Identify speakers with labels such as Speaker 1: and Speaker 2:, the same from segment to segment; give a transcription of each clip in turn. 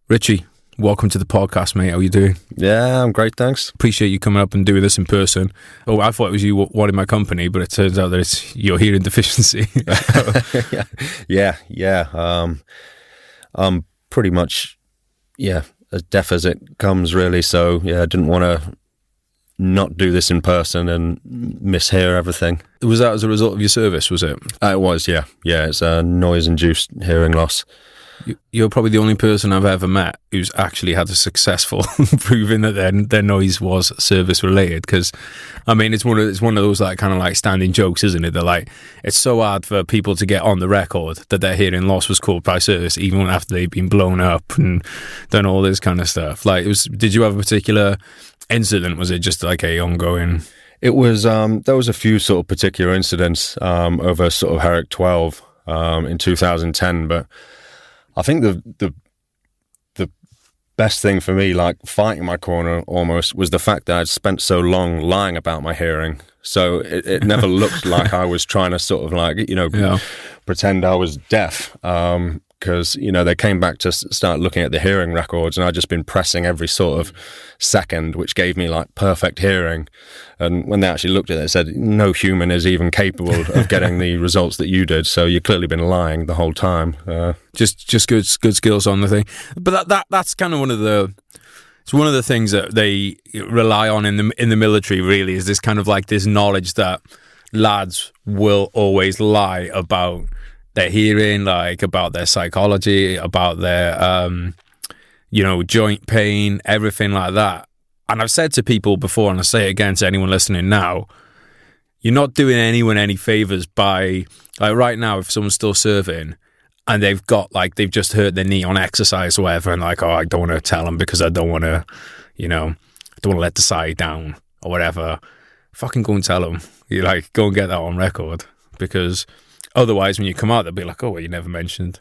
Speaker 1: Richie, welcome to the podcast, mate. How are you doing?
Speaker 2: Yeah, I'm great, thanks.
Speaker 1: Appreciate you coming up and doing this in person. Oh, I thought it was you wanting my company, but it turns out that it's your hearing deficiency.
Speaker 2: Yeah. I'm pretty much, as deaf as it comes, really. So, I didn't want to not do this in person and mishear everything.
Speaker 1: Was that as a result of your service, was it?
Speaker 2: It was, yeah. Yeah, it's a noise-induced hearing loss.
Speaker 1: You're probably the only person I've ever met who's actually had a successful proving that their noise was service related. Because, I mean, it's one of those like kind of like standing jokes, isn't it? They're like, it's so hard for people to get on the record that their hearing loss was caused by service, even after they've been blown up and done all this kind of stuff. Like, did you have a particular incident? Was it just like a ongoing?
Speaker 2: It was. There was a few sort of particular incidents over sort of Herrick 12 in 2010, but I think the best thing for me, like fighting my corner almost, was the fact that I'd spent so long lying about my hearing. So it never looked like I was trying to sort of like, pretend I was deaf. Because, they came back to start looking at the hearing records, and I'd just been pressing every sort of second, which gave me like perfect hearing. And when they actually looked at it, they said, no human is even capable of getting the results that you did. So you've clearly been lying the whole time.
Speaker 1: Just good skills on the thing. But that's kind of one of the things that they rely on in the military, really, is this kind of like this knowledge that lads will always lie about their hearing, like about their psychology, about their joint pain, everything like that. And I've said to people before, and I say it again to anyone listening now, you're not doing anyone any favors by, like, right now, if someone's still serving and they've just hurt their knee on exercise or whatever, and like, oh, I don't want to tell them because I don't want to, I don't want to let the side down or whatever. Fucking go and tell them. You like, go and get that on record, because otherwise, when you come out, they'll be like, oh, well, you never mentioned,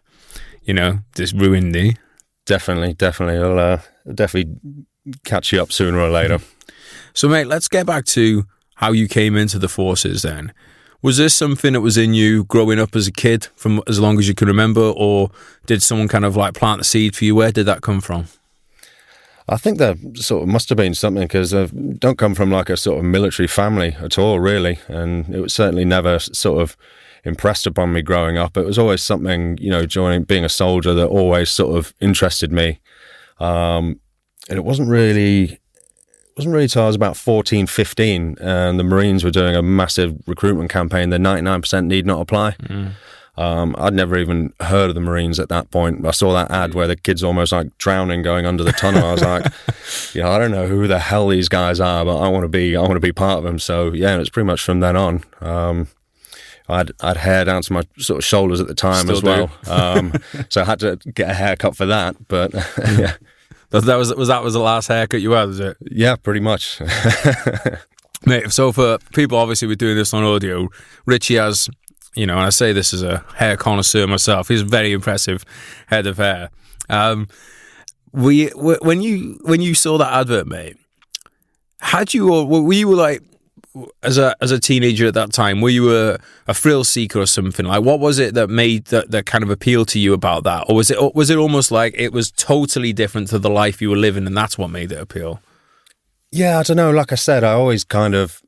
Speaker 1: this ruined knee.
Speaker 2: Definitely. I'll definitely catch you up sooner or later.
Speaker 1: So, mate, let's get back to how you came into the forces then. Was this something that was in you growing up as a kid from as long as you can remember, or did someone kind of like plant the seed for you? Where did that come from?
Speaker 2: I think that sort of must have been something, because I don't come from like a sort of military family at all, really. And it was certainly never sort of impressed upon me growing up. It was always something, being a soldier, that always sort of interested me. And it wasn't really till I was about 14, 15, and the Marines were doing a massive recruitment campaign, the 99% need not apply. I'd never even heard of the Marines at that point. I saw that ad where the kid's almost like drowning going under the tunnel. I was like, I don't know who the hell these guys are, but I want to be part of them. So yeah, it was pretty much from then on. I'd hair down to my sort of shoulders at the time. Still as well. So I had to get a haircut for that. But yeah.
Speaker 1: Was the last haircut you had, was it?
Speaker 2: Yeah, pretty much.
Speaker 1: Mate, so for people, obviously we're doing this on audio, Richie has, and I say this as a hair connoisseur myself, he's a very impressive head of hair. When you saw that advert, mate, were you like, as a teenager at that time, were you a thrill seeker or something? Like, what was it that made that kind of appeal to you about that? Or was it almost like it was totally different to the life you were living, and that's what made it appeal?
Speaker 2: Yeah, I don't know. Like I said, I always kind of,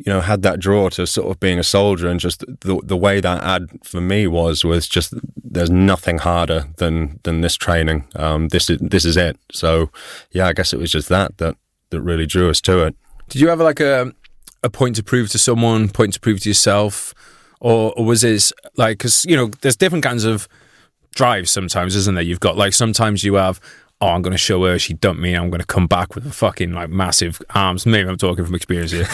Speaker 2: had that draw to sort of being a soldier, and just the way that ad for me was just, there's nothing harder than this training. This is it. So yeah, I guess it was just that really drew us to it.
Speaker 1: Did you have like a point to prove to someone, point to prove to yourself, or was it like, because there's different kinds of drives sometimes, isn't there? You've got like, sometimes you have, oh, I'm going to show her she dumped me, I'm going to come back with a fucking like massive arms. Maybe I'm talking from experience here.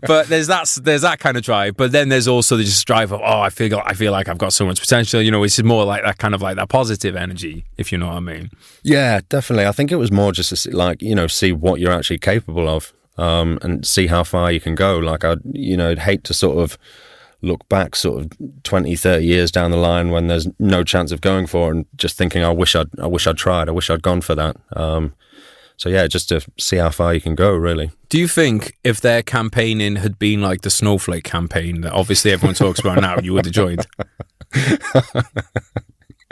Speaker 1: But there's that kind of drive, but then there's also the just drive of, oh, I feel like I've got so much potential, it's more like that kind of like that positive energy, if you know what I mean.
Speaker 2: Yeah, definitely. I think it was more just to like, see what you're actually capable of, and see how far you can go. Like I'd hate to sort of look back sort of 20, 30 years down the line when there's no chance of going for it, and just thinking, I wish I'd tried. I wish I'd gone for that. So yeah, just to see how far you can go, really.
Speaker 1: Do you think if their campaigning had been like the Snowflake campaign that obviously everyone talks about now, you would have joined?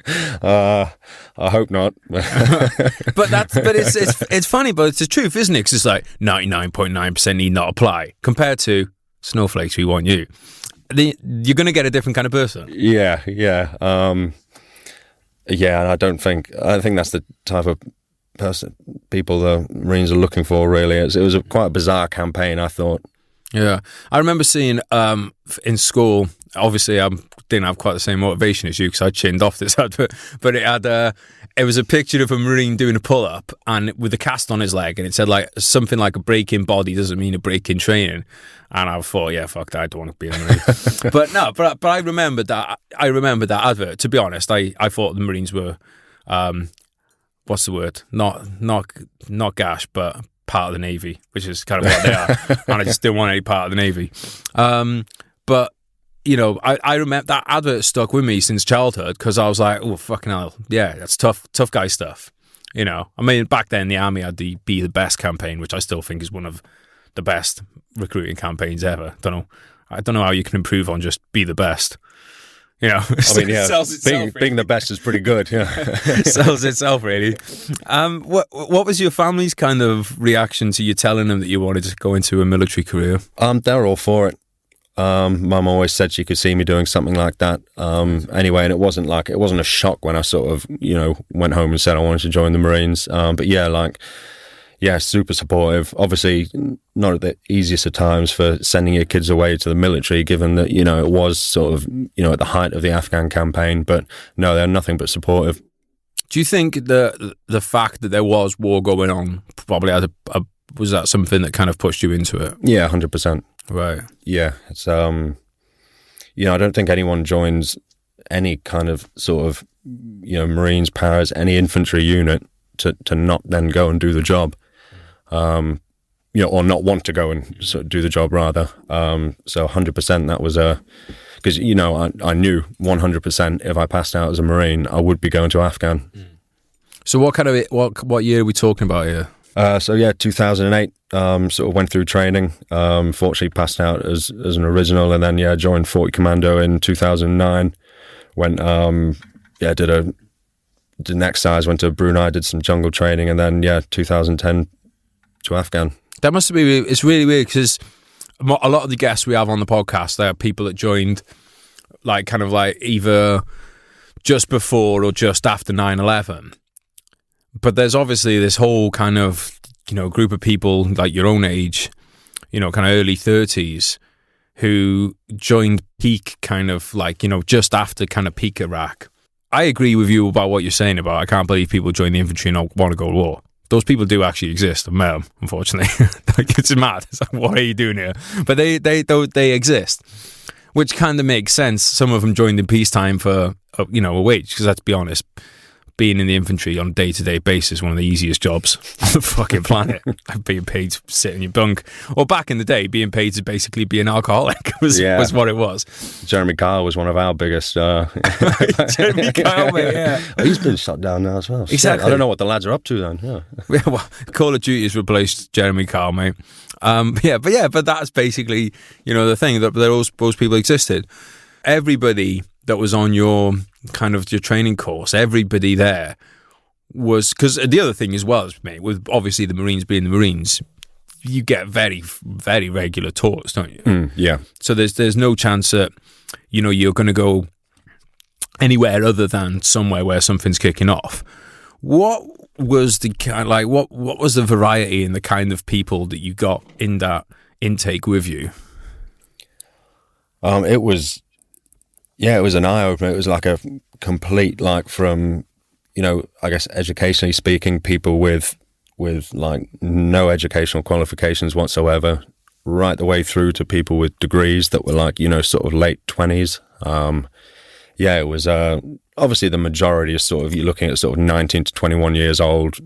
Speaker 2: I hope not.
Speaker 1: but it's funny, but it's the truth, isn't it? Because it's like 99.9% need not apply compared to snowflakes. We want you. You're going to get a different kind of person.
Speaker 2: Yeah. And I think that's the type of person people the Marines are looking for. Really, it was quite a bizarre campaign, I thought.
Speaker 1: Yeah, I remember seeing in school. Obviously, I didn't have quite the same motivation as you because I chinned off this advert. But it was a picture of a Marine doing a pull-up and with a cast on his leg, and it said like something like a break in body doesn't mean a break in training. And I thought, yeah, fuck that, I don't want to be a Marine. but I remembered that. I remembered that advert. To be honest, I thought the Marines were, what's the word? Not gash, but part of the Navy, which is kind of what they are. And I just didn't want any part of the Navy. But you know, I remember that advert stuck with me since childhood because I was like, oh, fucking hell. Yeah, that's tough guy stuff. You know, I mean, back then the Army had the Be the Best campaign, which I still think is one of the best recruiting campaigns ever. I don't know how you can improve on just be the best. You know,
Speaker 2: I mean, yeah, being the best is pretty good. Yeah,
Speaker 1: sells itself really. What was your family's kind of reaction to you telling them that you wanted to go into a military career?
Speaker 2: They're all for it. Mum always said she could see me doing something like that. Anyway, and it wasn't a shock when I sort of, you know, went home and said I wanted to join the Marines. But yeah, super supportive. Obviously, not at the easiest of times for sending your kids away to the military, given that, you know, it was sort of, you know, at the height of the Afghan campaign. But no, they're nothing but supportive.
Speaker 1: Do you think the fact that there was war going on probably had was that something that kind of pushed you into it?
Speaker 2: Yeah, 100%.
Speaker 1: Right.
Speaker 2: Yeah, it's you know, I don't think anyone joins any kind of sort of, you know, Marines, Paras, any infantry unit to not then go and do the job. You know, or not want to go and sort of do the job rather. So 100% that was because, you know, I knew 100% if I passed out as a Marine, I would be going to Afghan.
Speaker 1: So what year are we talking about here?
Speaker 2: So yeah, 2008, sort of went through training, fortunately passed out as an original, and then yeah, joined 40 Commando in 2009, went, did an exercise, went to Brunei, did some jungle training, and then yeah, 2010 to Afghan.
Speaker 1: That must be, it's really weird because a lot of the guests we have on the podcast, they're people that joined like kind of like either just before or just after 9/11. But there's obviously this whole kind of, you know, group of people like your own age, you know, kind of early 30s who joined peak kind of like, you know, just after kind of peak Iraq. I agree with you about what you're saying about I can't believe people join the infantry and don't want to go to war. Those people do actually exist. I've met them, unfortunately. Like, it's mad. It's like, what are you doing here? But they exist, which kind of makes sense. Some of them joined in peacetime for, you know, a wage, because let's be honest, being in the infantry on a day-to-day basis is one of the easiest jobs on the fucking planet. Being paid to sit in your bunk. Or back in the day, being paid to basically be an alcoholic was what it was.
Speaker 2: Jeremy Kyle was one of our biggest...
Speaker 1: Jeremy Kyle, mate, yeah.
Speaker 2: He's been shut down now as well.
Speaker 1: Exactly.
Speaker 2: I don't know what the lads are up to then. Yeah.
Speaker 1: Well, Call of Duty has replaced Jeremy Kyle, mate. But that's basically, you know, the thing, that those people existed. Everybody that was on your kind of your training course, everybody there was, because the other thing as well, mate, with obviously the Marines being the Marines, you get very, very regular tours, don't you?
Speaker 2: Yeah.
Speaker 1: So there's no chance that, you know, you're going to go anywhere other than somewhere where something's kicking off. What was the kind, like what was the variety in the kind of people that you got in that intake with you?
Speaker 2: It was an eye-opener. It was like a complete, like, from, you know, I guess educationally speaking, people with like no educational qualifications whatsoever, right the way through to people with degrees that were like, you know, sort of late 20s. It was obviously the majority is sort of, you're looking at sort of 19 to 21 years old,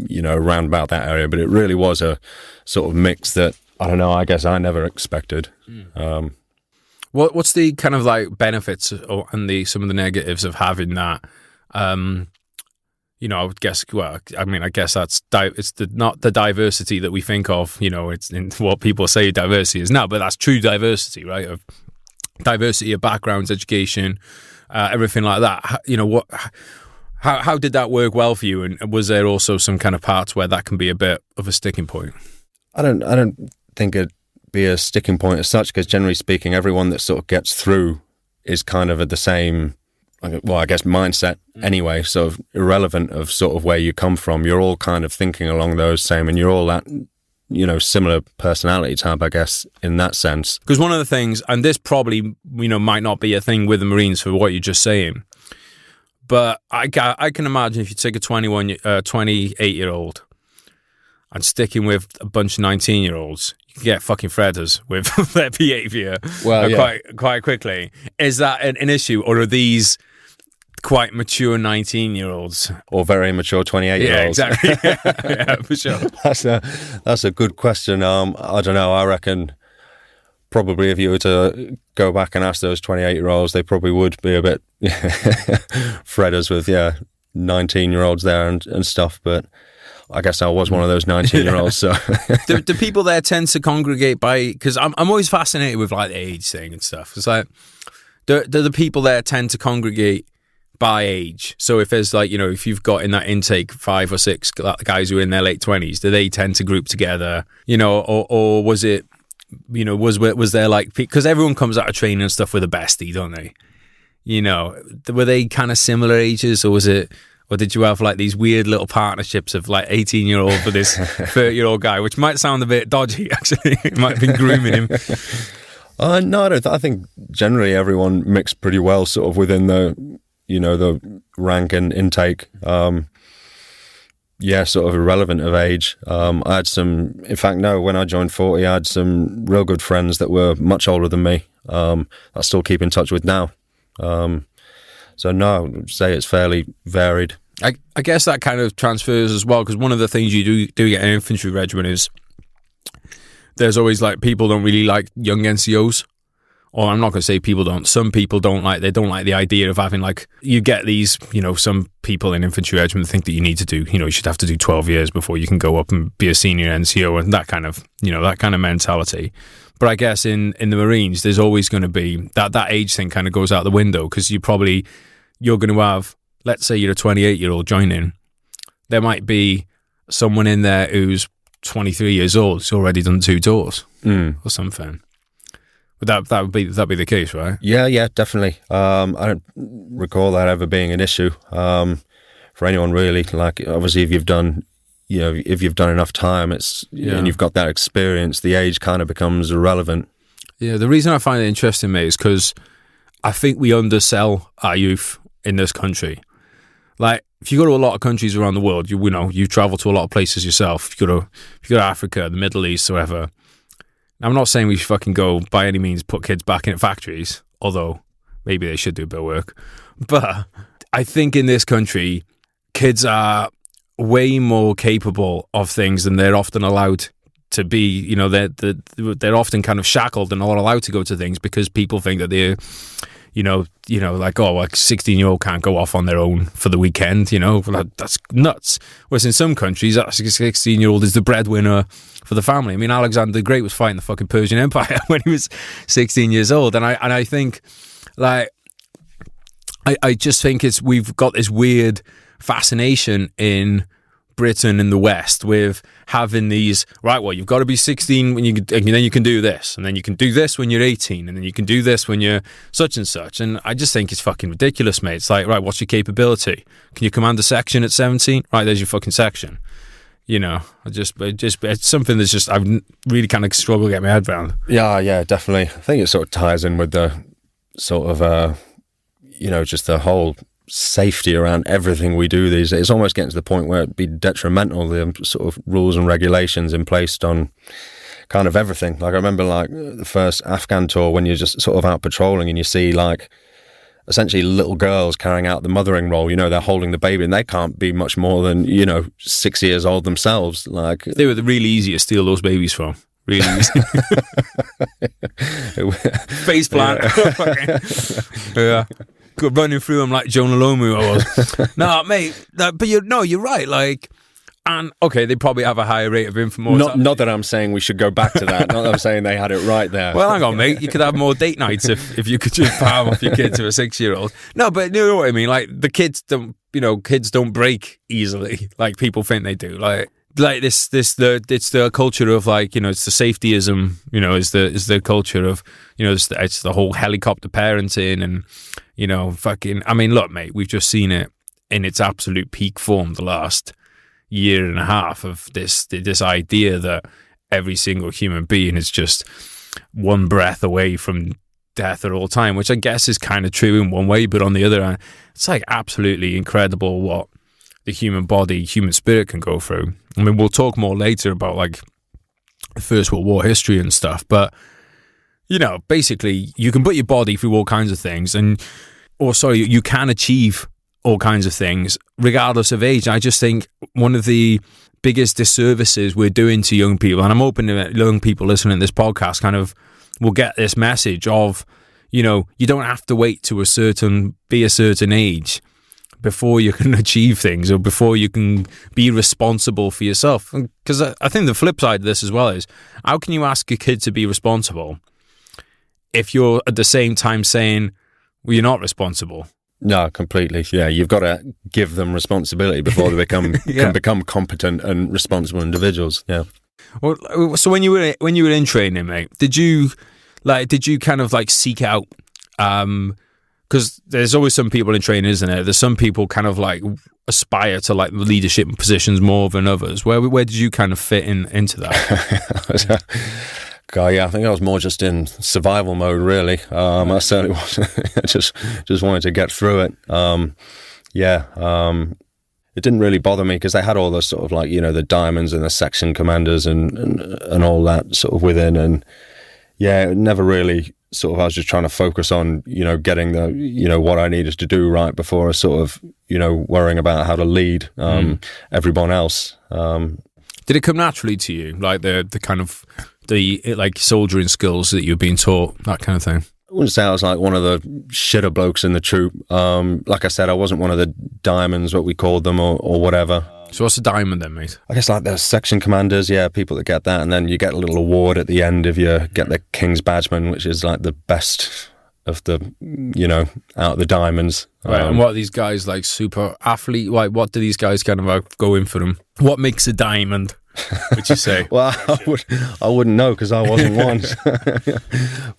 Speaker 2: you know, around about that area. But it really was a sort of mix that, I don't know, I guess I never expected.
Speaker 1: What's the kind of like benefits and some of the negatives of having that? You know, I would guess. Well, I mean, I guess it's not the diversity that we think of. You know, it's in what people say diversity is now, but that's true diversity, right? Of diversity of backgrounds, education, everything like that. How did that work well for you? And was there also some kind of parts where that can be a bit of a sticking point?
Speaker 2: I don't think it'd be a sticking point as such, because generally speaking, everyone that sort of gets through is kind of at the same, well, I guess mindset anyway, sort of irrelevant of sort of where you come from. You're all kind of thinking along those same, and you're all that, similar personality type, I guess, in that sense.
Speaker 1: Because one of the things, and this probably, might not be a thing with the Marines for what you're just saying, but I can imagine if you take a 28-year-old and sticking with a bunch of 19-year-olds, you can get fucking fredders with their behaviour quite quickly. Is that an issue, or are these quite mature 19-year-olds?
Speaker 2: Or very mature 28-year-olds?
Speaker 1: Yeah, exactly. Yeah, for sure.
Speaker 2: That's a good question. I don't know. I reckon probably if you were to go back and ask those 28-year-olds, they probably would be a bit fredders with 19-year-olds there and stuff. But I guess I was one of those 19-year-olds. So
Speaker 1: do people there tend to congregate by? Because I'm always fascinated with like the age thing and stuff. It's like, do the people there tend to congregate by age? So if there's like, if you've got in that intake 5 or 6 guys who are in their late 20s, do they tend to group together? Or was it? Was there like, because everyone comes out of training and stuff with a bestie, don't they? Were they kind of similar ages, or was it? Or did you have like these weird little partnerships of like 18-year-old for this 30-year-old guy, which might sound a bit dodgy, actually. It might have been grooming him.
Speaker 2: No, I don't. I think generally everyone mixed pretty well sort of within the, the rank and intake. Sort of irrelevant of age. I had when I joined 40, I had some real good friends that were much older than me. I still keep in touch with now. So no, I'd say it's fairly varied.
Speaker 1: I guess that kind of transfers as well, because one of the things you do get in an infantry regiment is there's always like people don't really like young NCOs. Or I'm not going to say people don't. Some people don't like the idea of having like, you get these, some people in infantry regiment think that you need to do, you should have to do 12 years before you can go up and be a senior NCO, and that kind of, that kind of mentality. But I guess in the Marines, there's always going to be that age thing kind of goes out the window, because you're going to have, let's say you're a 28-year-old joining, there might be someone in there who's 23 years old who's already done 2 tours or something. But that would be the case, right?
Speaker 2: Yeah, definitely. I don't recall that ever being an issue for anyone really. Like, obviously, if you've done enough time, and you've got that experience, the age kind of becomes irrelevant.
Speaker 1: Yeah, the reason I find it interesting, mate, is because I think we undersell our youth in this country. Like, if you go to a lot of countries around the world, you travel to a lot of places yourself. If you go to Africa, the Middle East, wherever. I'm not saying we should fucking go by any means put kids back in factories, although maybe they should do a bit of work. But I think in this country, kids are way more capable of things than they're often allowed to be. They're often kind of shackled and not allowed to go to things because people think that they're, like, oh, like 16-year-old can't go off on their own for the weekend, that's nuts. Whereas in some countries, that 16-year-old is the breadwinner for the family. I mean, Alexander the Great was fighting the fucking Persian Empire when he was 16 years old. And I think, like, I just think we've got this weird fascination in Britain and the West with having these, right, well, you've got to be 16 and then you can do this, and then you can do this when you're 18, and then you can do this when you're such and such. And I just think it's fucking ridiculous, mate. It's like, right, what's your capability? Can you command a section at 17? Right, there's your fucking section. It's something that's just, I've really kind of struggled to get my head around.
Speaker 2: Yeah, definitely. I think it sort of ties in with the sort of, just the whole safety around everything we do these days. It's almost getting to the point where it'd be detrimental, the sort of rules and regulations in place on kind of everything. Like, I remember like the first Afghan tour, when you're just sort of out patrolling and you see like essentially little girls carrying out the mothering role. They're holding the baby and they can't be much more than 6 years old themselves. Like,
Speaker 1: they were really easy to steal those babies from. Really easy. Face plant. Yeah. Running through them like Jonah Lomu I was. No, mate, but you're right. Like, And okay, they probably have a higher rate of infant mortality.
Speaker 2: Not that I'm saying we should go back to that. Not that I'm saying they had it right there.
Speaker 1: Well, hang on, mate. You could have more date nights if you could just palm off your kid to a 6-year-old. No, but you know what I mean. Like the kids don't, kids don't break easily like people think they do. Like it's the culture of like, it's the safetyism. Is the culture of it's the whole helicopter parenting and fucking. I mean, look, mate, we've just seen it in its absolute peak form the last year and a half of this idea that every single human being is just one breath away from death at all time, which I guess is kind of true in one way, but on the other hand, it's like absolutely incredible what the human body, human spirit can go through. I mean, we'll talk more later about like the First World War history and stuff, but basically you can put your body through all kinds of things, and also you can achieve all kinds of things regardless of age. I just think one of the biggest disservices we're doing to young people, and I'm hoping that young people listening to this podcast kind of will get this message of, you don't have to wait to be a certain age before you can achieve things or before you can be responsible for yourself. Because I think the flip side of this as well is, how can you ask a kid to be responsible if you're at the same time saying, well, you're not responsible?
Speaker 2: No, completely. Yeah, you've got to give them responsibility before they can become competent and responsible individuals. Yeah.
Speaker 1: Well, so when you were in training, mate, did you kind of like seek out? Because there's always some people in training, isn't there? There's some people kind of like aspire to like leadership positions more than others. Where did you kind of fit into that?
Speaker 2: God, yeah, I think I was more just in survival mode, really. I certainly wasn't. just wanted to get through it. It didn't really bother me because they had all the sort of like, the diamonds and the section commanders and all that sort of within. And yeah, it never really sort of, I was just trying to focus on, getting the, what I needed to do right before I sort of, worrying about how to lead everyone else.
Speaker 1: Did it come naturally to you, like the kind of the like soldiering skills that you're being taught, that kind of thing?
Speaker 2: I wouldn't say I was like one of the shitter blokes in the troop. Like I said, I wasn't one of the diamonds, what we called them, or whatever.
Speaker 1: So what's a diamond then, mate?
Speaker 2: I guess like the section commanders, yeah, people that get that, and then you get a little award at the end if you get the King's Badgeman, which is like the best of the, out of the diamonds.
Speaker 1: Right, and what are these guys like, super athlete? Like, what do these guys kind of go in for them? What makes a diamond, would you say?
Speaker 2: Well, I wouldn't know because I wasn't one.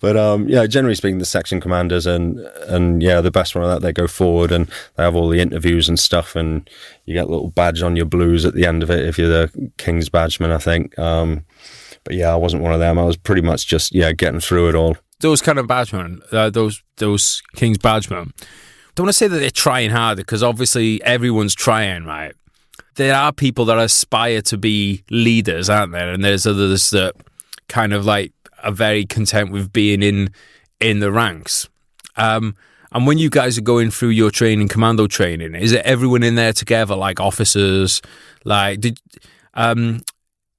Speaker 2: But generally speaking, the section commanders and yeah, the best one of that, they go forward and they have all the interviews and stuff, and you get a little badge on your blues at the end of it if you're the King's Badgeman, I think. But yeah, I wasn't one of them. I was pretty much just getting through it all.
Speaker 1: Those kind of badgemen, those King's Badgemen, don't want to say that they're trying harder, because obviously everyone's trying, right? There are people that aspire to be leaders, aren't there? And there's others that kind of like are very content with being in the ranks. And when you guys are going through your training, commando training, is it everyone in there together, like officers? Like,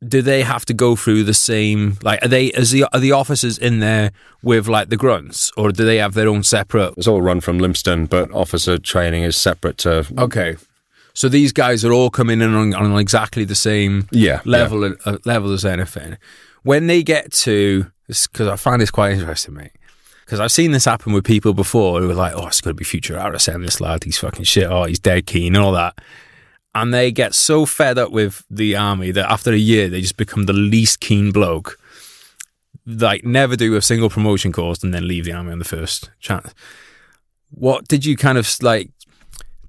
Speaker 1: do they have to go through the same? Like, are the officers in there with like the grunts, or do they have their own separate?
Speaker 2: It's all run from Lympstone, but officer training is separate to.
Speaker 1: Okay, so these guys are all coming in on exactly the same level as anything. When they get to this, because I find this quite interesting, mate. Because I've seen this happen with people before who are like, "Oh, it's going to be future RSM. This lad, he's fucking shit. Oh, he's dead keen and all that." And they get so fed up with the army that after a year, they just become the least keen bloke. Like, never do a single promotion course and then leave the army on the first chance. What did you kind of like?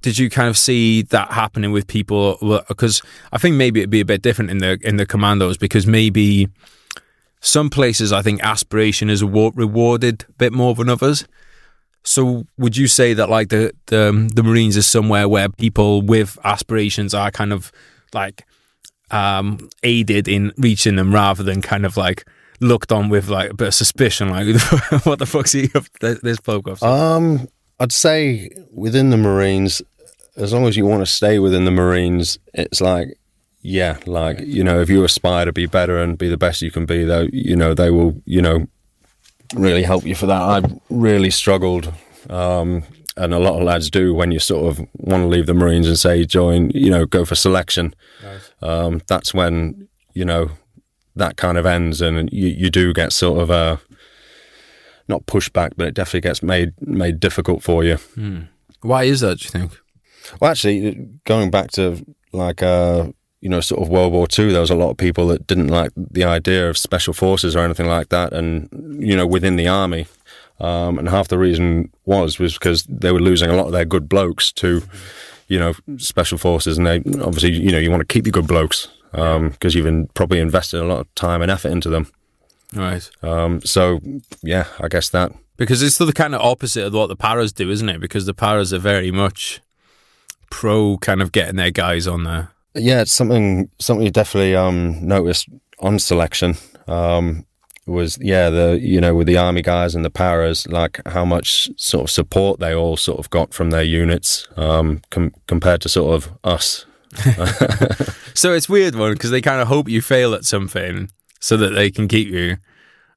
Speaker 1: Did you kind of see that happening with people? Because I think maybe it'd be a bit different in the commandos, because maybe some places I think aspiration is rewarded a bit more than others. So would you say that like the Marines is somewhere where people with aspirations are kind of like aided in reaching them, rather than kind of like looked on with like a bit of suspicion, like what the fuck's he up this bloke up?
Speaker 2: I'd say within the Marines, as long as you want to stay within the Marines, it's like, yeah, like, if you aspire to be better and be the best you can be, though, they will, really help you for that. I really struggled, and a lot of lads do, when you sort of want to leave the Marines and say join, go for selection. that's when, that kind of ends, and you do get sort of a, not pushback, but it definitely gets made difficult for you.
Speaker 1: Why is that, do you think?
Speaker 2: Well, actually, going back to like, sort of World War II, there was a lot of people that didn't like the idea of special forces or anything like that, and, within the army. And half the reason was because they were losing a lot of their good blokes to, special forces, and they obviously, you want to keep your good blokes because you've probably invested a lot of time and effort into them.
Speaker 1: Right.
Speaker 2: So, yeah, I guess that. Because
Speaker 1: it's the kind of opposite of what the paras do, isn't it? Because the paras are very much pro kind of getting their guys on there.
Speaker 2: Yeah, it's something you definitely noticed on selection. Was with the army guys and the paras, like how much sort of support they all sort of got from their units compared to sort of us.
Speaker 1: So it's weird one because they kind of hope you fail at something so that they can keep you.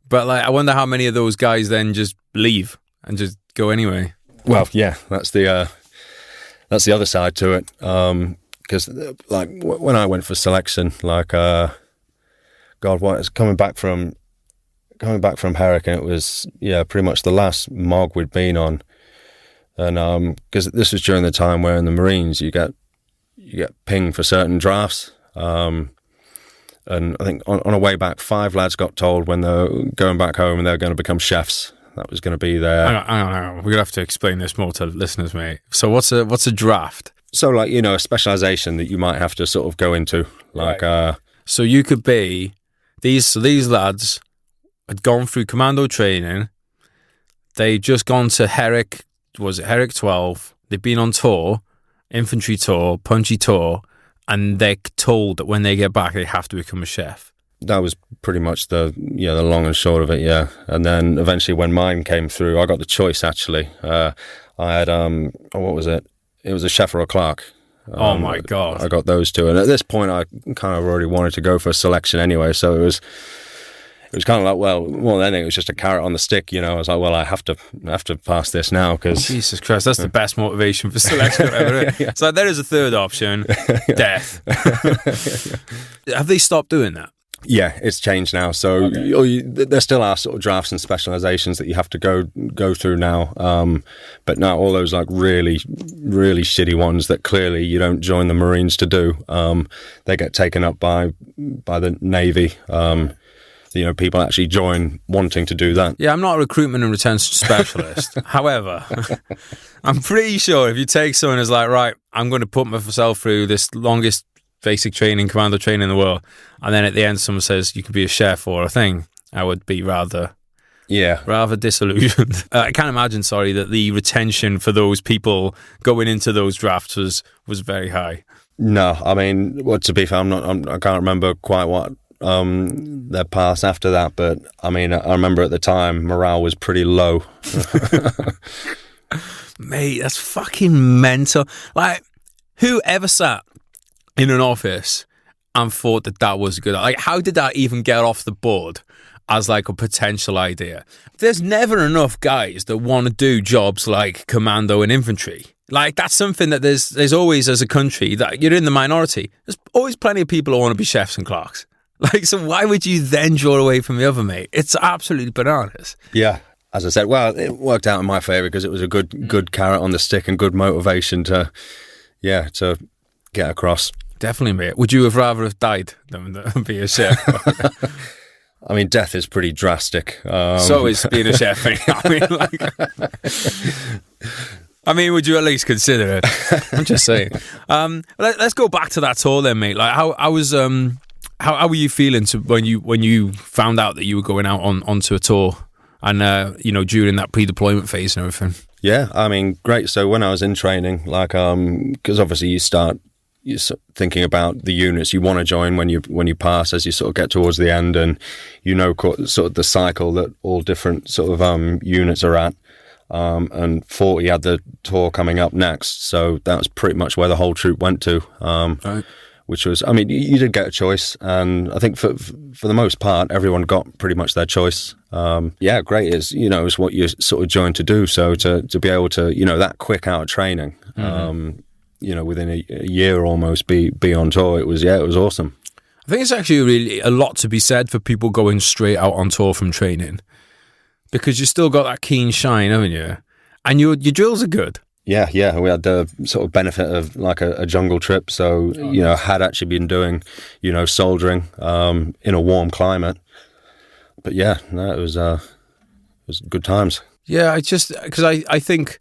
Speaker 1: But like, I wonder how many of those guys then just leave and just go anyway.
Speaker 2: Well, yeah, that's the other side to it. Because like when I went for selection, like coming back from Herrick, and it was pretty much the last MOG we'd been on, and because this was during the time where in the Marines you get pinged for certain drafts, and I think on a way back 5 lads got told when they're going back home and they're going to become chefs. That was going to be their.
Speaker 1: I don't know. We're gonna have to explain this more to listeners, mate. So what's a draft?
Speaker 2: So like a specialization that you might have to sort of go into, like. Right.
Speaker 1: So you could be these lads had gone through Commando training. They'd just gone to Herrick. Was it Herrick 12? They've been on tour, infantry tour, punchy tour, and they're told that when they get back, they have to become a chef.
Speaker 2: That was pretty much the long and short of it, yeah. And then eventually when mine came through, I got the choice, actually. I had, what was it? It was a chef or a clerk.
Speaker 1: Oh, my God.
Speaker 2: I got those two. And at this point, I kind of already wanted to go for a selection anyway, so it was kind of like, well, more than anything, it was just a carrot on the stick, I was like, well, I have to pass this now, because...
Speaker 1: Jesus Christ, that's the best motivation for selection ever. Yeah. So there is a third option, death. Have they stopped doing that?
Speaker 2: Yeah, it's changed now. So there still are sort of drafts and specializations that you have to go through now. But now all those like really, really shitty ones that clearly you don't join the Marines to do, they get taken up by the Navy. People actually join wanting to do that.
Speaker 1: Yeah, I'm not a recruitment and retention specialist. However, I'm pretty sure if you take someone who's like, right, I'm going to put myself through this longest basic training, commando training in the world, and then at the end someone says you could be a chef or a thing, I would be rather disillusioned. I can't imagine, that the retention for those people going into those drafts was very high.
Speaker 2: No, I mean, well, to be fair, I can't remember quite what their path after that, but I mean, I remember at the time morale was pretty low.
Speaker 1: Mate, that's fucking mental. Like, who ever sat in an office and thought that was good? Like, how did that even get off the board as like a potential idea? There's never enough guys that want to do jobs like commando and infantry. Like, that's something that there's always, as a country, that you're in the minority. There's always plenty of people who want to be chefs and clerks. Like, so why would you then draw away from the other, mate? It's absolutely bananas.
Speaker 2: Yeah. As I said, well, it worked out in my favour because it was a good carrot on the stick and good motivation to get across.
Speaker 1: Definitely, mate. Would you have rather have died than be a chef?
Speaker 2: I mean, death is pretty drastic.
Speaker 1: So is being a chef. I mean, would you at least consider it? I'm just saying. Let's go back to that tour then, mate. Like, how were you feeling when you found out that you were going out onto a tour, and during that pre-deployment phase and everything?
Speaker 2: Yeah, I mean, great. So when I was in training, like, because obviously you're thinking about the units you want to join when you pass, as you sort of get towards the end, and sort of the cycle that all different sort of units are at. And 40 had the tour coming up next, so that was pretty much where the whole troop went to. Right. Which was, I mean, you did get a choice, and I think for the most part, everyone got pretty much their choice. Yeah, great is it's what you're sort of joined to do. So to be able to that quick out of training, within a year almost be on tour. It was awesome.
Speaker 1: I think it's actually really a lot to be said for people going straight out on tour from training, because you still got that keen shine, haven't you? And your drills are good.
Speaker 2: Yeah. We had the sort of benefit of like a jungle trip. So, had actually been doing, soldiering in a warm climate. But yeah, no, it was good times.
Speaker 1: Yeah, because I think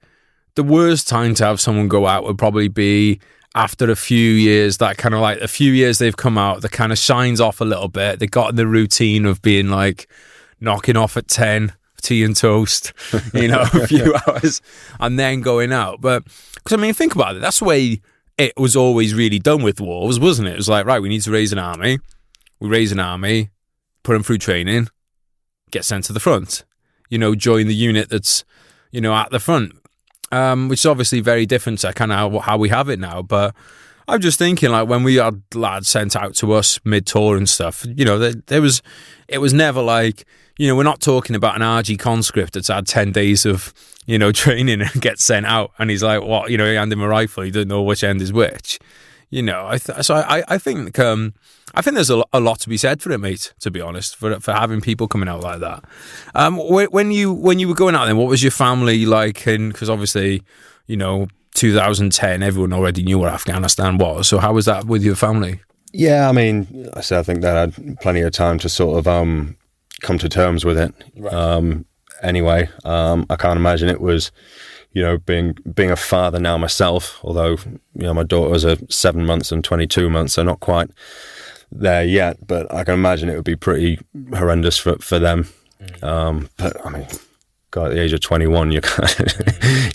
Speaker 1: the worst time to have someone go out would probably be after a few years, that kind of like a few years they've come out, the kind of shines off a little bit. They got in the routine of being like knocking off at 10, tea and toast, a few hours, and then going out. But because I mean, think about it. That's the way it was always really done with wars, wasn't it? It was like, right, we need to raise an army. We raise an army, put them through training, get sent to the front. Join the unit that's at the front. Which is obviously very different to kind of how we have it now. But I'm just thinking, like, when we had lads sent out to us mid-tour and stuff, it was never like, we're not talking about an RG conscript that's had 10 days of, training and gets sent out. And he's like, what, he hand him a rifle, he doesn't know which end is which. I think there's a lot to be said for it, mate, to be honest, for having people coming out like that. When you were going out then, what was your family like? And because obviously, 2010, everyone already knew what Afghanistan was. So how was that with your family?
Speaker 2: Yeah, I mean, I think they had plenty of time to sort of come to terms with it. Right. Anyway, I can't imagine it was, being a father now myself, although, my daughter was 7 months and 22 months, so not quite there yet, but I can imagine it would be pretty horrendous for them. But I mean, God, at the age of 21, you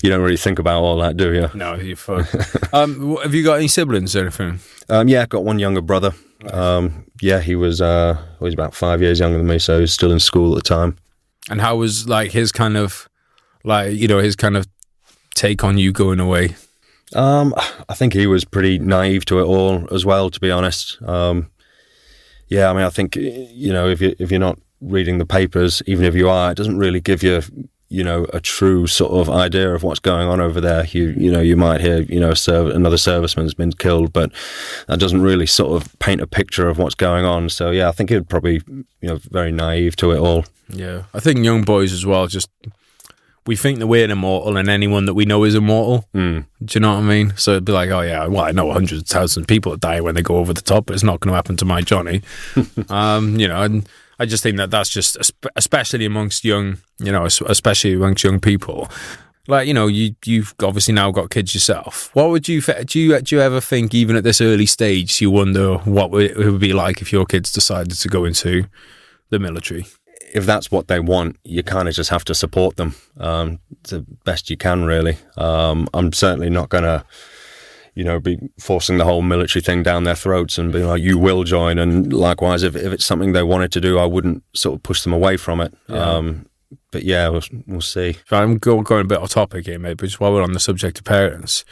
Speaker 2: don't really think about all that, do you?
Speaker 1: No, you're fine. Have you got any siblings or anything?
Speaker 2: Yeah, I've got one younger brother. Nice. He was about 5 years younger than me, so he was still in school at the time.
Speaker 1: And how was like his kind of take on you going away?
Speaker 2: I think he was pretty naive to it all as well, to be honest. Yeah, I mean, I think, if you're not reading the papers, even if you are, it doesn't really give you, a true sort of idea of what's going on over there. You might hear, another serviceman's been killed, but that doesn't really sort of paint a picture of what's going on. So yeah, I think he would probably, very naive to it all. Yeah,
Speaker 1: I think young boys as well, we think that we're immortal and anyone that we know is immortal. Do you know what I mean? So it'd be like, oh yeah, well, I know hundreds of thousands of people that die when they go over the top, but it's not going to happen to my Johnny. And I just think that's just, especially amongst young, especially amongst young people. Like, you've obviously now got kids yourself. What would do you ever think, even at this early stage, you wonder what it would be like if your kids decided to go into the military?
Speaker 2: If that's what they want, you kind of just have to support them the best you can, really. I'm certainly not going to, be forcing the whole military thing down their throats and be like, you will join. And likewise, if it's something they wanted to do, I wouldn't sort of push them away from it. Yeah. But yeah, we'll see. I'm
Speaker 1: going a bit off topic here, mate, but just while we're on the subject of parents,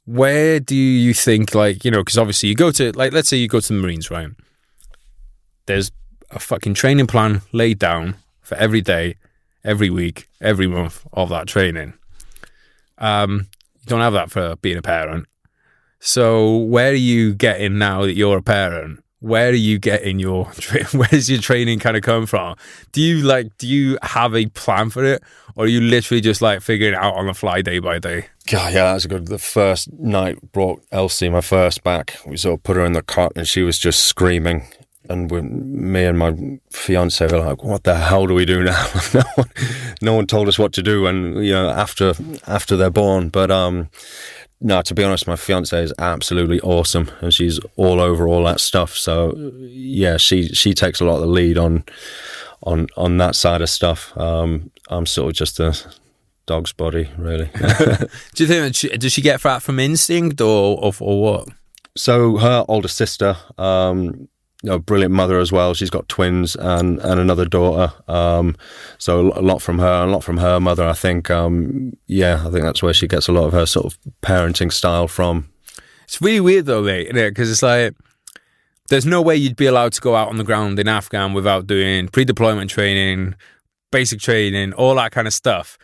Speaker 1: where do you think, because obviously you go to, let's say you go to the Marines, right? There's a fucking training plan laid down for every day, every week, every month of that training. You don't have that for being a parent. So where are you getting now that you're a parent? Where are you getting where's your training kind of come from? Do you have a plan for it, or are you literally just figuring it out on the fly day by day?
Speaker 2: God, yeah, that's good. The first night brought Elsie, my first, back. We sort of put her in the cot and she was just screaming. And me and my fiance were like, what the hell do we do now? no one told us what to do. And, after they're born. But, no, to be honest, my fiance is absolutely awesome. And she's all over all that stuff. So, yeah, she takes a lot of the lead on that side of stuff. I'm sort of just a dog's body, really.
Speaker 1: Do you think, does she get that from instinct or what?
Speaker 2: So her older sister, brilliant mother as well. She's got twins and another daughter. So a lot from her, a lot from her mother, I think. I think that's where she gets a lot of her sort of parenting style from.
Speaker 1: It's really weird though, mate, isn't it? Because it's like, there's no way you'd be allowed to go out on the ground in Afghan without doing pre-deployment training, basic training, all that kind of stuff.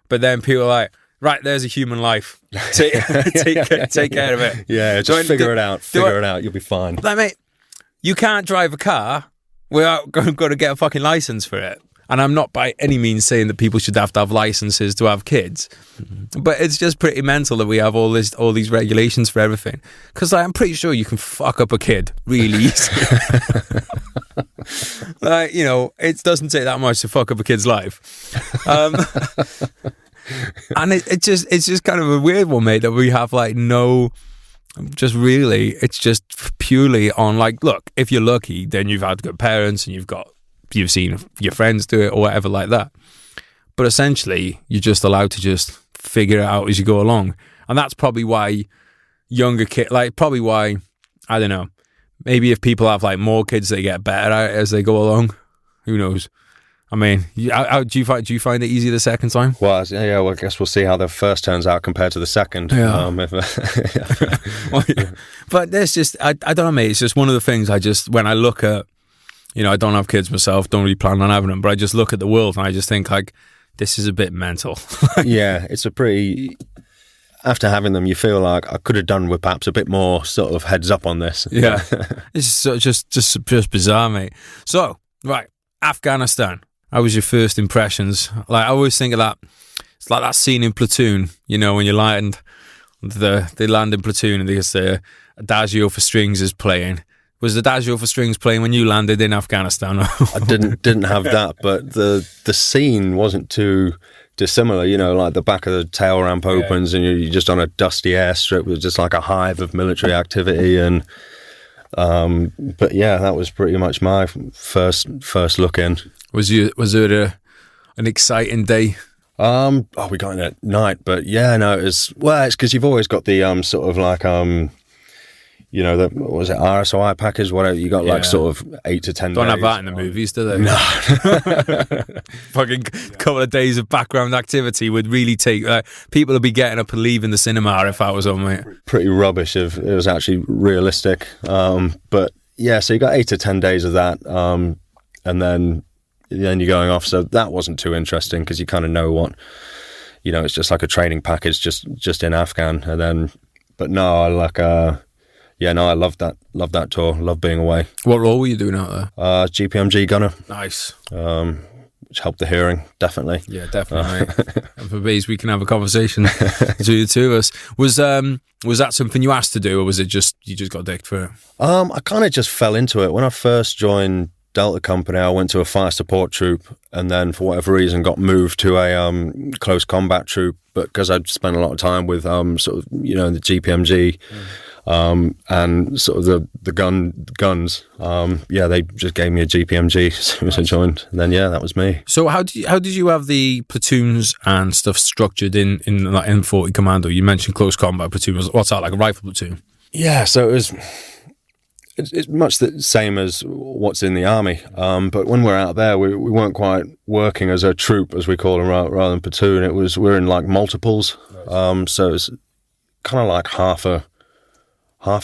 Speaker 1: But then people are like, right, there's a human life. take care of it.
Speaker 2: Yeah, just figure it out. Figure it out. You'll be fine.
Speaker 1: Like, mate, you can't drive a car without going to get a fucking license for it. And I'm not by any means saying that people should have to have licenses to have kids, but it's just pretty mental that we have all these regulations for everything. Because I'm pretty sure you can fuck up a kid really easily. Like, you know, it doesn't take that much to fuck up a kid's life. And it's just kind of a weird one, mate, that we have like no. Just really, it's just purely on like, look, if you're lucky, then you've had good parents and you've seen your friends do it or whatever like that. But essentially, you're just allowed to just figure it out as you go along. And that's probably why younger kids, like probably why, I don't know, maybe if people have like more kids, they get better at it as they go along. Who knows? I mean, do you find it easy the second time?
Speaker 2: Well, yeah. Well, I guess we'll see how the first turns out compared to the second.
Speaker 1: Yeah. But there's just, I don't know, mate. It's just one of the things when I look at, you know, I don't have kids myself, don't really plan on having them, but I just look at the world and I just think like, this is a bit mental.
Speaker 2: Yeah, it's a pretty. After having them, you feel like I could have done with perhaps a bit more sort of heads up on this.
Speaker 1: Yeah, it's just bizarre, mate. So, right, Afghanistan. How was your first impressions? Like, I always think of that. It's like that scene in Platoon, you know, when you land, they land in Platoon and there's the Adagio for Strings is playing. Was the Adagio for Strings playing when you landed in Afghanistan?
Speaker 2: I didn't have that, but the scene wasn't too dissimilar. You know, like the back of the tail ramp opens and you're just on a dusty airstrip with just like a hive of military activity and. But yeah, that was pretty much my first look in. Was
Speaker 1: it an exciting day?
Speaker 2: We got in at night, but yeah, no, it's because you've always got the sort of like you know, the what was it, RSOI package, whatever. You got like sort of 8 to 10
Speaker 1: Don't
Speaker 2: days.
Speaker 1: have that in the movies, do they?
Speaker 2: No.
Speaker 1: Fucking couple of days of background activity would really take people would be getting up and leaving the cinema if that was on, mate.
Speaker 2: Pretty rubbish if it was actually realistic. But yeah, so you got 8 to 10 days of that, and then you're going off. So that wasn't too interesting because you kind of know what, you know, it's just like a training package just in Afghan. And then, but no, I like yeah, no, I loved that tour. Loved being away.
Speaker 1: What role were you doing out there?
Speaker 2: GPMG gunner.
Speaker 1: Nice.
Speaker 2: Which helped the hearing, definitely.
Speaker 1: Yeah, definitely. And for bees, we can have a conversation between the two of us. Was that something you asked to do, or was it just you just got dicked for it?
Speaker 2: I kind of just fell into it. When I first joined Delta Company, I went to a fire support troop, and then for whatever reason got moved to a close combat troop. But because I'd spent a lot of time with sort of, you know, the GPMG. And sort of the guns, they just gave me a GPMG as soon as I joined. And then that was me.
Speaker 1: So how did you have the platoons and stuff structured in like M40 Commando? You mentioned close combat platoon. What's that, like a rifle platoon?
Speaker 2: Yeah, so it's much the same as what's in the army. But when we're out there, we weren't quite working as a troop, as we call them, rather than platoon. We're in like multiples. So it's kind of like half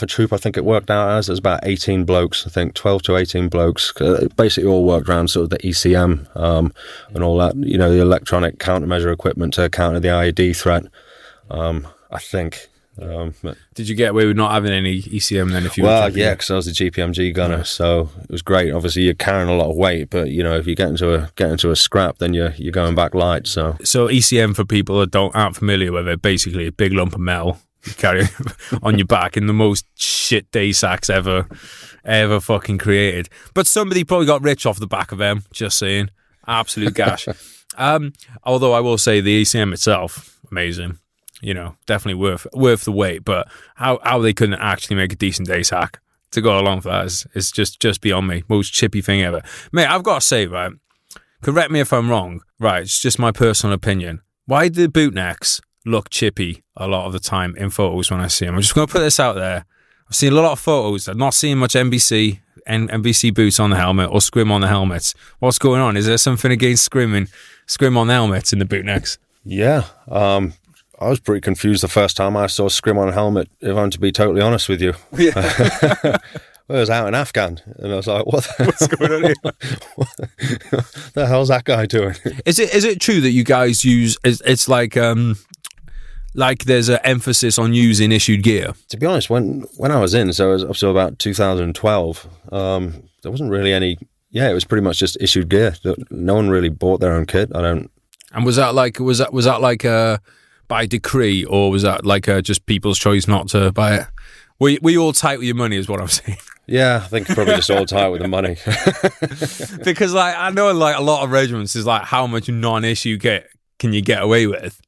Speaker 2: a troop, I think it worked out as. There's about 18 blokes, I think, 12 to 18 blokes. Basically all worked around sort of the ECM and all that, you know, the electronic countermeasure equipment to counter the IED threat, I think.
Speaker 1: Did you get away with not having any ECM then?
Speaker 2: Yeah, because I was a GPMG gunner, so it was great. Obviously, you're carrying a lot of weight, but, you know, if you get into a scrap, then you're going back light. So
Speaker 1: ECM, for people that aren't familiar with it, basically a big lump of metal you carry on your back in the most shit day sacks ever fucking created. But somebody probably got rich off the back of them, just saying. Absolute gash. Although I will say the ECM itself, amazing. You know, definitely worth the wait. But how they couldn't actually make a decent day sack to go along for that is just beyond me. Most chippy thing ever. Mate, I've got to say, right, correct me if I'm wrong, right, it's just my personal opinion. Why do bootnecks look chippy a lot of the time in photos when I see them? I'm just going to put this out there. I've seen a lot of photos. I'm not seeing much NBC boots on the helmet or scrim on the helmets. What's going on? Is there something against scrim on the helmets in the bootnecks?
Speaker 2: Yeah. I was pretty confused the first time I saw scrim on a helmet, if I'm to be totally honest with you. Yeah. I was out in Afghan, and I was like, what's going on here? What the hell's that guy doing?
Speaker 1: Is it true that you guys use, it's like like there's an emphasis on using issued gear?
Speaker 2: To be honest, when I was in, so it was up to about 2012, there wasn't really any. Yeah, it was pretty much just issued gear. No one really bought their own kit. I don't.
Speaker 1: And was that like by decree, or was that like just people's choice not to buy it? Were you all tight with your money, is what I'm saying?
Speaker 2: Yeah, I think probably just all tight with the money.
Speaker 1: Because like I know like a lot of regiments is like how much non-issue can you get away with?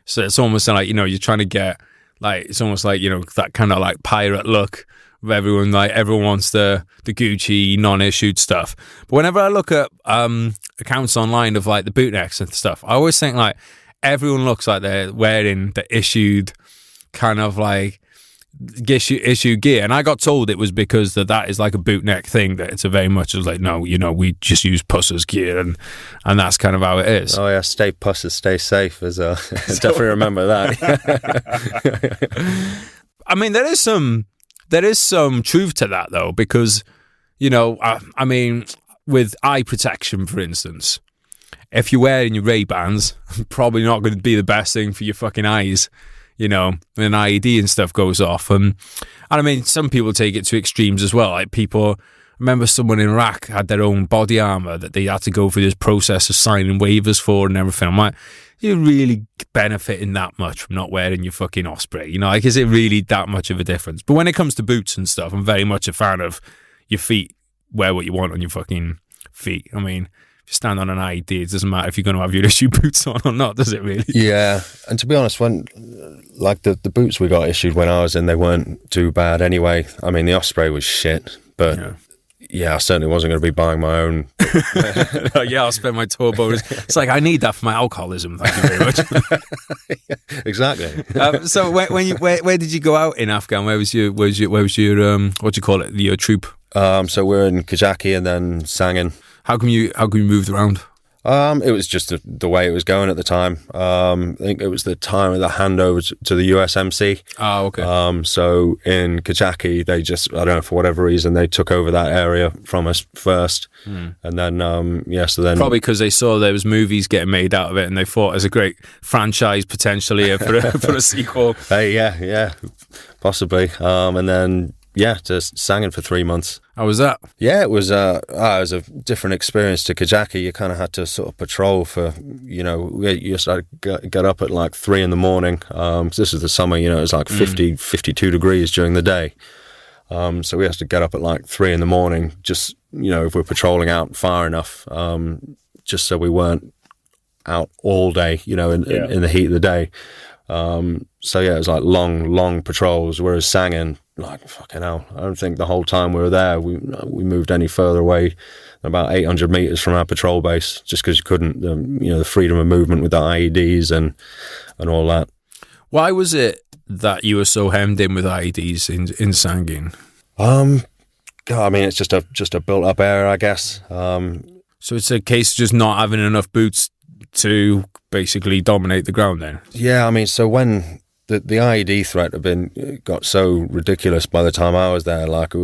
Speaker 1: So it's almost like, you know, you're trying to get like, it's almost like, you know, that kind of like pirate look of everyone, like everyone wants the Gucci non-issued stuff. But whenever I look at accounts online of like the bootnecks and stuff, I always think like everyone looks like they're wearing the issued kind of like issue gear, and I got told it was because that is like a bootneck thing, that it's a very much as like, no, you know, we just use pussers gear, and that's kind of how it is.
Speaker 2: Oh yeah, stay pussers, stay safe. Definitely remember that.
Speaker 1: I mean, there is some truth to that though, because, you know, I mean, with eye protection, for instance, if you're wearing your Ray-Bans, probably not going to be the best thing for your fucking eyes. You know, an IED and stuff goes off. And I mean, some people take it to extremes as well. Like people, remember someone in Iraq had their own body armor that they had to go through this process of signing waivers for and everything. I'm like, you're really benefiting that much from not wearing your fucking Osprey? You know, like, is it really that much of a difference? But when it comes to boots and stuff, I'm very much a fan of your feet, wear what you want on your fucking feet. I mean, if you stand on an IED, it doesn't matter if you're going to have your issue boots on or not, does it really? Yeah,
Speaker 2: and to be honest, when like the boots we got issued when I was in, they weren't too bad anyway. I mean, the Osprey was shit, but yeah I certainly wasn't going to be buying my own.
Speaker 1: Yeah, I'll spend my tour bonus. It's like, I need that for my alcoholism. Thank you very much.
Speaker 2: Exactly.
Speaker 1: So where did you go out in Afghan? Where was your what do you call it? Your troop?
Speaker 2: So we're in Kajaki and then Sangin.
Speaker 1: How come you moved around?
Speaker 2: It was just the way it was going at the time. I think it was the time of the handover to the USMC.
Speaker 1: Oh, okay.
Speaker 2: So in Kajaki, they just, I don't know, for whatever reason, they took over that area from us first. And then, so then...
Speaker 1: Probably because they saw there was movies getting made out of it, and they thought it was a great franchise potentially for a sequel.
Speaker 2: Hey, yeah, possibly. And then... Yeah, just Sangin for 3 months.
Speaker 1: How was that?
Speaker 2: Yeah, it was a different experience to Kajaki. You kind of had to sort of patrol for, you know, you used to get up at like 3 in the morning. This is the summer, you know, it was like 50, 52 degrees during the day. So we had to get up at like 3 in the morning, just, you know, if we're patrolling out far enough, just so we weren't out all day, you know, in the heat of the day. So yeah, it was like long patrols, whereas Sangin, like, fucking hell, I don't think the whole time we were there we moved any further away than about 800 meters from our patrol base, just because you couldn't, the freedom of movement with the IEDs and all that. Why
Speaker 1: was it that you were so hemmed in with IEDs in Sangin?
Speaker 2: God, I mean, it's just a built up area, I guess.
Speaker 1: So it's a case of just not having enough boots to basically dominate the ground then? Yeah,
Speaker 2: I mean, so when the IED threat got so ridiculous by the time I was there, like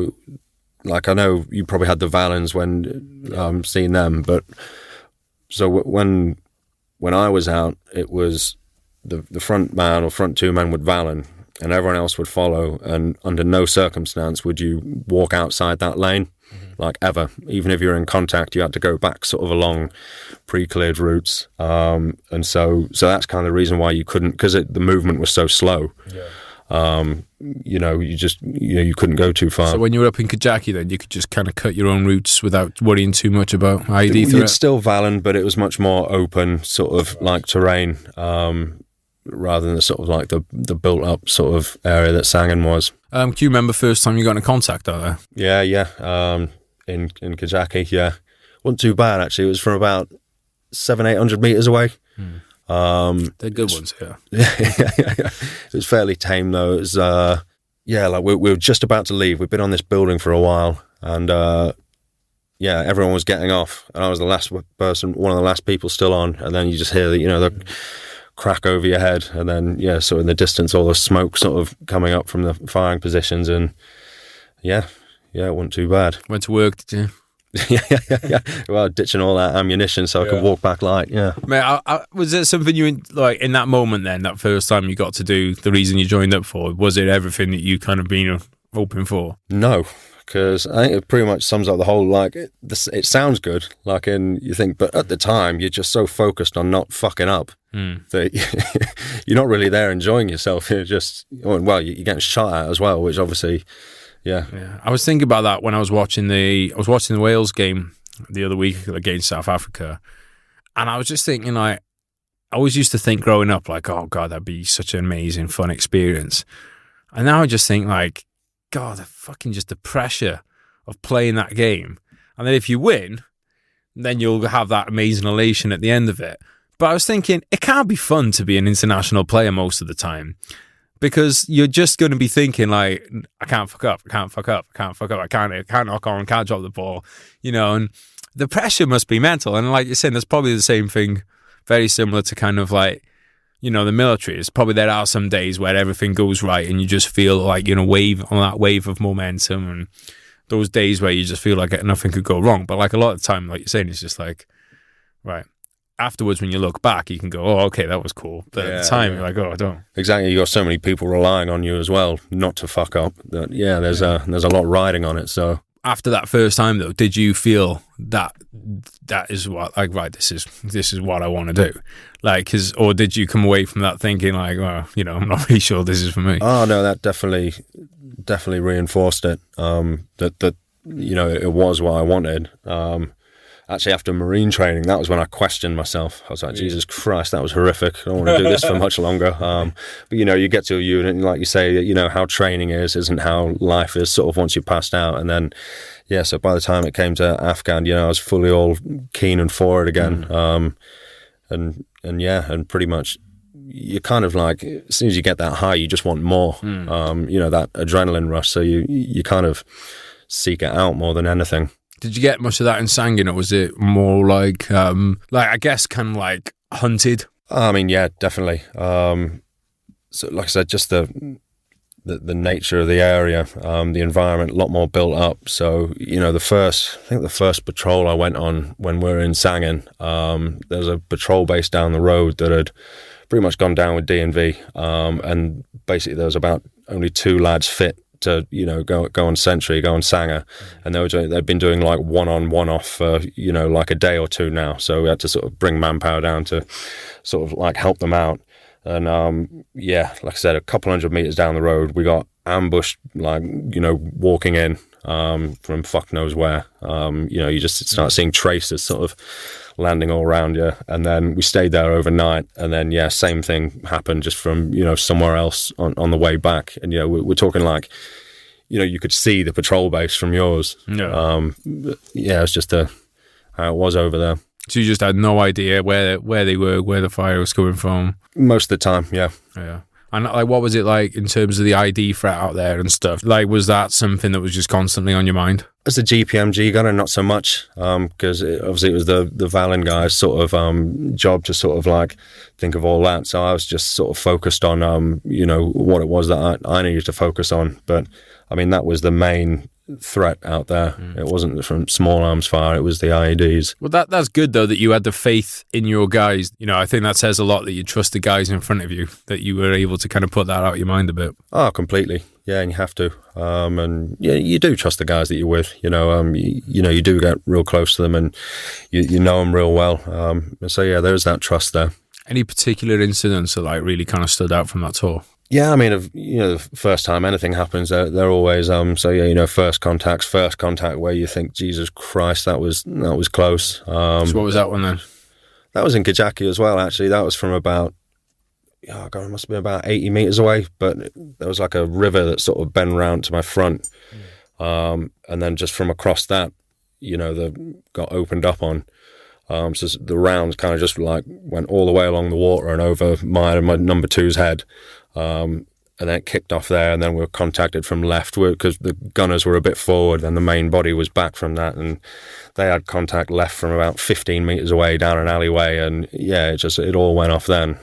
Speaker 2: I know you probably had the Valens when seeing them, but so when I was out, it was the front man or front two men would Valen and everyone else would follow, and under no circumstance would you walk outside that lane. Like ever, even if you're in contact, you had to go back sort of along pre-cleared routes, and so that's kind of the reason why you couldn't, because the movement was so slow. You couldn't go too far.
Speaker 1: So when you were up in Kajaki, then you could just kind of cut your own routes without worrying too much about IED threat.
Speaker 2: You'd still Valen, but it was much more open, sort of like terrain, rather than the sort of like the built up sort of area that Sangin was.
Speaker 1: Can you remember first time you got into contact out there?
Speaker 2: Yeah. In Kajaki, yeah. Wasn't too bad, actually. It was from about 700-800 meters away.
Speaker 1: They're good ones, yeah.
Speaker 2: It was fairly tame, though. It was, like we were just about to leave. We'd been on this building for a while, and everyone was getting off, and I was the last person, one of the last people still on, and then you just hear the crack over your head, and then sort of in the distance, all the smoke sort of coming up from the firing positions, and it wasn't too bad.
Speaker 1: Went to work, did you?
Speaker 2: Yeah. Well, ditching all that ammunition so I could walk back light. Yeah.
Speaker 1: Mate, was it something you like in that moment? Then that first time you got to do the reason you joined up for, was it everything that you kind of been hoping for?
Speaker 2: No, because I think it pretty much sums up the whole. Like it sounds good, like you think, but at the time you're just so focused on not fucking up that you're not really there enjoying yourself. You're just you're getting shot at as well, which obviously. Yeah.
Speaker 1: I was thinking about that when I was watching the Wales game the other week against South Africa, and I was just thinking, like, I always used to think growing up, like, oh God, that'd be such an amazing, fun experience. And now I just think, like, God, the pressure of playing that game, and then if you win, then you'll have that amazing elation at the end of it. But I was thinking, it can't be fun to be an international player most of the time. Because you're just going to be thinking, like, I can't fuck up, I can't knock on, can't drop the ball, and the pressure must be mental. And like you're saying, there's probably the same thing, very similar to kind of like, the military. It's probably there are some days where everything goes right and you just feel like you're on that wave of momentum, and those days where you just feel like nothing could go wrong. But like a lot of the time, like you're saying, it's just like, right. Afterwards, when you look back, you can go, oh, okay, that was cool. But at the time, you're like, oh, I don't.
Speaker 2: Exactly. You got so many people relying on you as well, not to fuck up. That there's a lot riding on it. So
Speaker 1: after that first time, though, did you feel that is what, like, right, this is what I want to do, like, or did you come away from that thinking like, well, I'm not really sure this is for me?
Speaker 2: Oh no, that definitely reinforced it. That it was what I wanted. Actually, after Marine training, that was when I questioned myself. I was like, Jesus Christ, that was horrific. I don't want to do this for much longer. But, you get to a unit, and like you say, how training isn't how life is sort of once you're passed out. And then, so by the time it came to Afghan, I was fully all keen and for it again. And pretty much, you kind of like, as soon as you get that high, you just want more, that adrenaline rush. So you kind of seek it out more than anything.
Speaker 1: Did you get much of that in Sangin, or was it more like I guess kind of like hunted?
Speaker 2: I mean, yeah, definitely. So, like I said, just the nature of the area, the environment, a lot more built up. So, the first patrol I went on when we were in Sangin, there was a patrol base down the road that had pretty much gone down with D&V, and basically there was about only 2 lads fit to go on sentry, go on Sanger, and they'd been doing like one on, one off for like a day or two now. So we had to sort of bring manpower down to sort of like help them out. And like I said, a couple 100 meters down the road, we got ambushed, like walking in from fuck knows where. You just start seeing traces sort of landing all around you, and then we stayed there overnight, and then same thing happened just from somewhere else on the way back. And we're talking like you could see the patrol base from yours. It's just how it was over there.
Speaker 1: So you just had no idea where they were, where the fire was coming from?
Speaker 2: Most of the time, yeah.
Speaker 1: And like, what was it like in terms of the ID threat out there and stuff? Like, was that something that was just constantly on your mind?
Speaker 2: As a GPMG gunner, not so much, because obviously it was the Valen guy's sort of job to sort of like think of all that. So I was just sort of focused on what it was that I needed to focus on. But I mean, that was the main threat out there. It wasn't from small arms fire, it was the IEDs.
Speaker 1: Well, that's good though, that you had the faith in your guys. I think that says a lot, that you trust the guys in front of you, that you were able to kind of put that out of your mind a bit.
Speaker 2: Oh, completely. Yeah, and you have to. And you do trust the guys that you're with. You do get real close to them, and you know them real well. So there's that trust there.
Speaker 1: Any particular incidents that like really kind of stood out from that tour?
Speaker 2: Yeah, I mean, the first time anything happens, they're always first contact where you think, Jesus Christ, that was close.
Speaker 1: So what was that one then?
Speaker 2: That was in Kajaki as well, actually. That was from about, it must have been about 80 meters away, but there was like a river that sort of bent round to my front, and then just from across that, they got opened up on. So the rounds kind of just like went all the way along the water and over my number 2's head. And then it kicked off there, and then we were contacted from left because the gunners were a bit forward and the main body was back from that, and they had contact left from about 15 meters away down an alleyway, and it all went off then.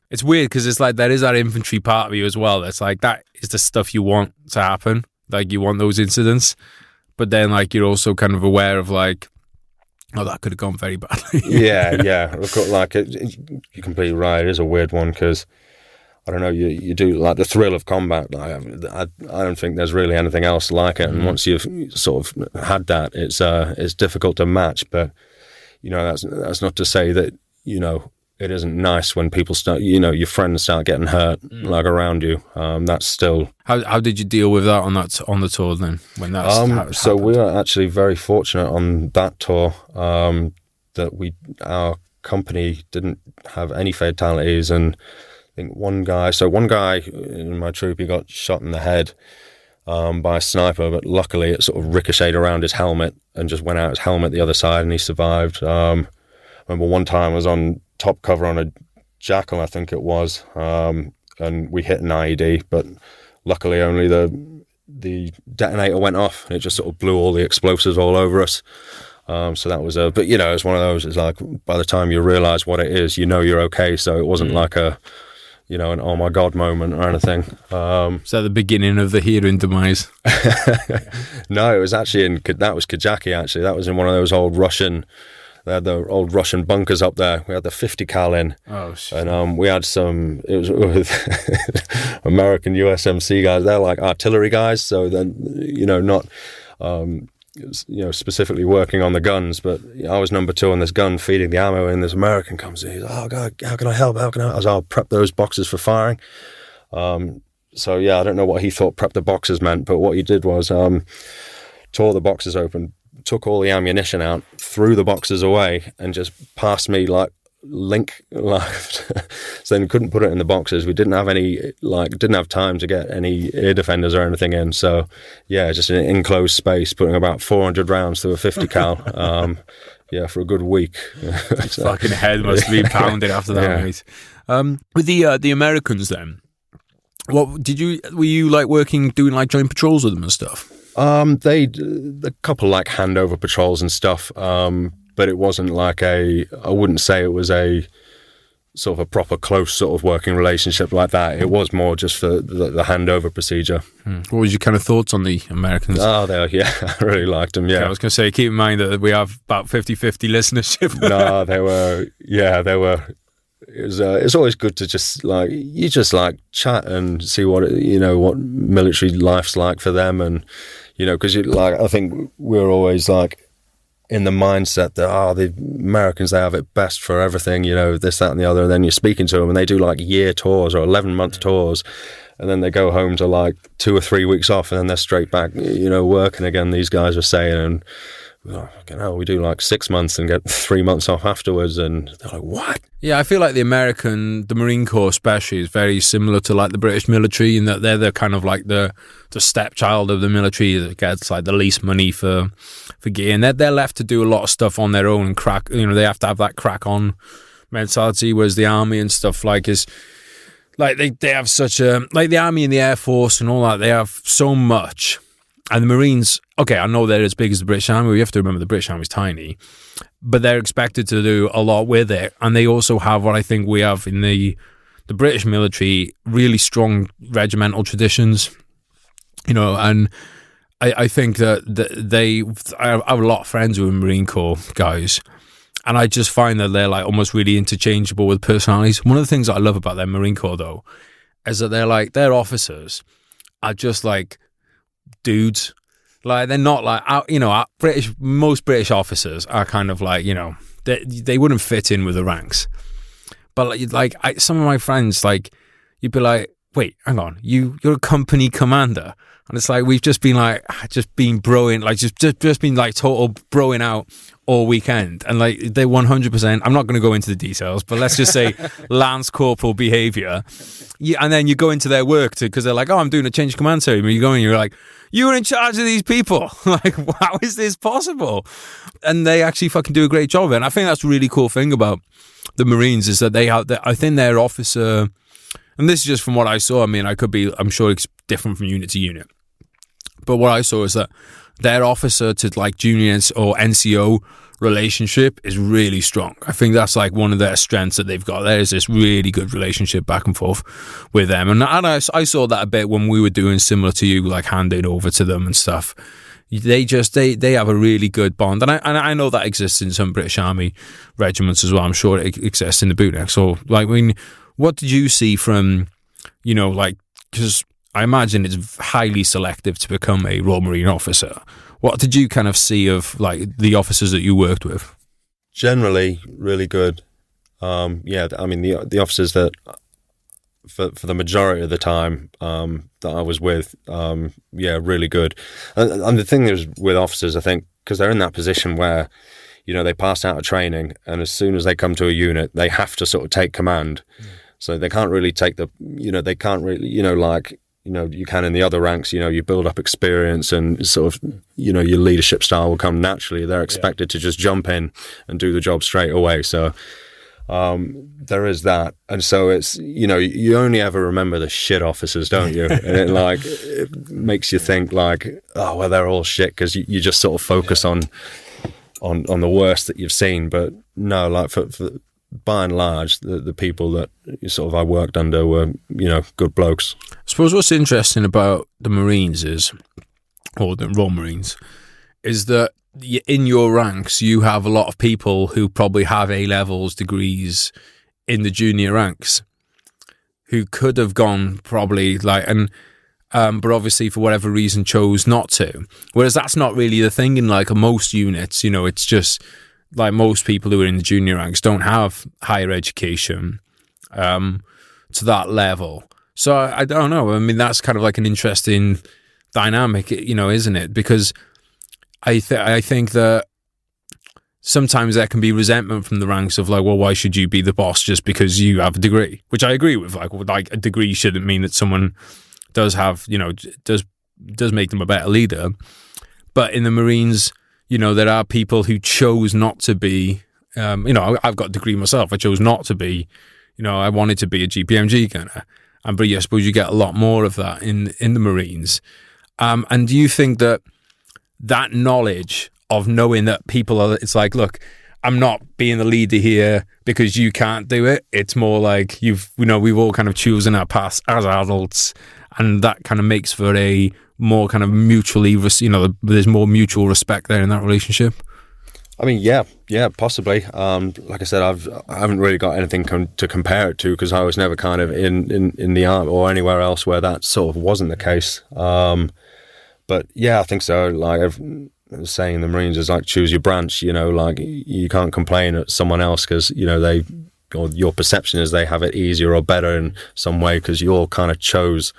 Speaker 1: It's weird because it's like there is that infantry part of you as well. It's like that is the stuff you want to happen, like you want those incidents, but then like you're also kind of aware of like, oh, that could have gone very badly.
Speaker 2: yeah. I've got like you're completely right. It is a weird one because I don't know. You do like the thrill of combat. Like, I don't think there's really anything else like it. And once you've sort of had that, it's difficult to match. But you know, that's not to say that it isn't nice when people start, your friends start getting hurt like around you. That's still.
Speaker 1: How did you deal with that on the tour then? When that
Speaker 2: so we were actually very fortunate on that tour that our company didn't have any fatalities, and I think one guy in my troop, he got shot in the head by a sniper, but luckily it sort of ricocheted around his helmet and just went out his helmet the other side, and he survived. I remember one time I was on top cover on a Jackal, I think it was, and we hit an IED, but luckily only the detonator went off, and it just sort of blew all the explosives all over us. So that was but it's one of those, it's like by the time you realise what it is, you're okay. So it wasn't like an oh my God moment or anything.
Speaker 1: Is that the beginning of the heroin demise?
Speaker 2: No, it was actually that was Kajaki actually. That was in one of those old Russian. They had the old Russian bunkers up there. We had the 50 cal in.
Speaker 1: Oh shit.
Speaker 2: And we had it was with American USMC guys. They're like artillery guys, so then not specifically working on the guns, but I was number 2 on this gun feeding the ammo, and this American comes in. He's like, oh God, how can I help? I was, I'll prep those boxes for firing. So yeah, I don't know what he thought prep the boxes meant, but what he did was tore the boxes open, took all the ammunition out, threw the boxes away, and just passed me like link left. So then couldn't put it in the boxes. We didn't have time to get any air defenders or anything in. So yeah, just in an enclosed space, putting about 400 rounds through a 50 cal. For a good week.
Speaker 1: So, fucking head must be pounded after that, mate. With the Americans then, were you like doing like joint patrols with them and stuff?
Speaker 2: A couple like handover patrols and stuff, but it wasn't like I wouldn't say it was a sort of a proper close sort of working relationship like that. It was more just for the handover procedure.
Speaker 1: What was your kind of thoughts on the Americans?
Speaker 2: Oh, I really liked them, yeah.
Speaker 1: Okay, I was going to say, keep in mind that we have about 50-50 listenership.
Speaker 2: No, they were... It's always good to just chat and see what military life's like for them, and because I think we're always like in the mindset that the Americans, they have it best for everything, this, that, and the other. And then you're speaking to them, and they do like year tours or 11-month tours, and then they go home to like 2 or 3 weeks off, and then they're straight back, working again. These guys are saying, and we do like 6 months and get 3 months off afterwards, and they're like, what?
Speaker 1: Yeah, I feel like the Marine Corps especially is very similar to like the British military, in that they're the kind of like the stepchild of the military that gets like the least money for gear, and they're left to do a lot of stuff on their own and crack. They have to have that crack on mentality, whereas the army and stuff is like they have such a, like the army and the air force and all that, they have so much. And the Marines, okay, I know they're as big as the British Army. We have to remember the British Army's tiny, but they're expected to do a lot with it. And they also have what I think we have in the British military, really strong regimental traditions, and I think that I have a lot of friends who are Marine Corps guys, and I just find that they're like almost really interchangeable with personalities. One of the things that I love about their Marine Corps, though, is that their officers are just like dudes. Like, they're not like, most British officers are kind of like, they wouldn't fit in with the ranks. But some of my friends, like, you'd be like, wait, hang on, you're a company commander. And it's like, we've just been broing, like just been like total broing out all weekend. And like, they 100%, I'm not going to go into the details, but let's just say Lance Corporal behaviour. And then you go into their work because they're like, oh, I'm doing a change of command ceremony. You go in, you're like, you were in charge of these people. Like, how is this possible? And they actually fucking do a great job of it. And I think that's a really cool thing about the Marines, is that I think their officer, and this is just from what I saw, I mean, I'm sure it's different from unit to unit, but what I saw is that their officer to like juniors or NCO relationship is really strong. I think that's like one of their strengths that they've got. There is this really good relationship back and forth with them, and I saw that a bit when we were doing similar to you, like handing over to them and stuff. they have a really good bond, and I know that exists in some British Army regiments as well. I'm sure it exists in the bootneck. So, like, what did you see from, like, because I imagine it's highly selective to become a Royal Marine officer. What did you kind of see of, like, the officers that you worked with?
Speaker 2: Generally, really good. I mean, the officers that, for the majority of the time that I was with, really good. And the thing is with officers, I think, because they're in that position where, they pass out of training, and as soon as they come to a unit, they have to sort of take command. So they can't really take they can't really, you can in the other ranks, you build up experience and sort of, your leadership style will come naturally. They're expected to just jump in and do the job straight away. So there is that. And so it's, you only ever remember the shit officers, don't you? And it makes you think like, oh, well, they're all shit, because you just sort of focus on the worst that you've seen. But no, like for by and large, the people that I worked under were, good blokes.
Speaker 1: I suppose what's interesting about the Marines or the Royal Marines, is that in your ranks, you have a lot of people who probably have A-levels degrees in the junior ranks, who could have gone probably but obviously for whatever reason chose not to. Whereas that's not really the thing in like most units. It's just like most people who are in the junior ranks don't have higher education to that level. So I don't know. I mean, that's kind of like an interesting dynamic, isn't it? Because I think that sometimes there can be resentment from the ranks of like, well, why should you be the boss just because you have a degree? Which I agree with. Like a degree shouldn't mean that someone does have, does make them a better leader. But in the Marines, there are people who chose not to be. I've got a degree myself. I chose not to be. I wanted to be a GPMG gunner. But I suppose you get a lot more of that in the Marines. And do you think that knowledge of knowing that people are, it's like, look, I'm not being the leader here because you can't do it. It's more like we've all kind of chosen our paths as adults, and that kind of makes for a more kind of mutually, there's more mutual respect there in that relationship.
Speaker 2: I mean, yeah, possibly. Like I said, I haven't really got anything to compare it to, because I was never kind of in the army or anywhere else where that sort of wasn't the case. But yeah, I think so. Like I was saying in the Marines, is like choose your branch. Like you can't complain at someone else because your perception is they have it easier or better in some way, because you all kind of chose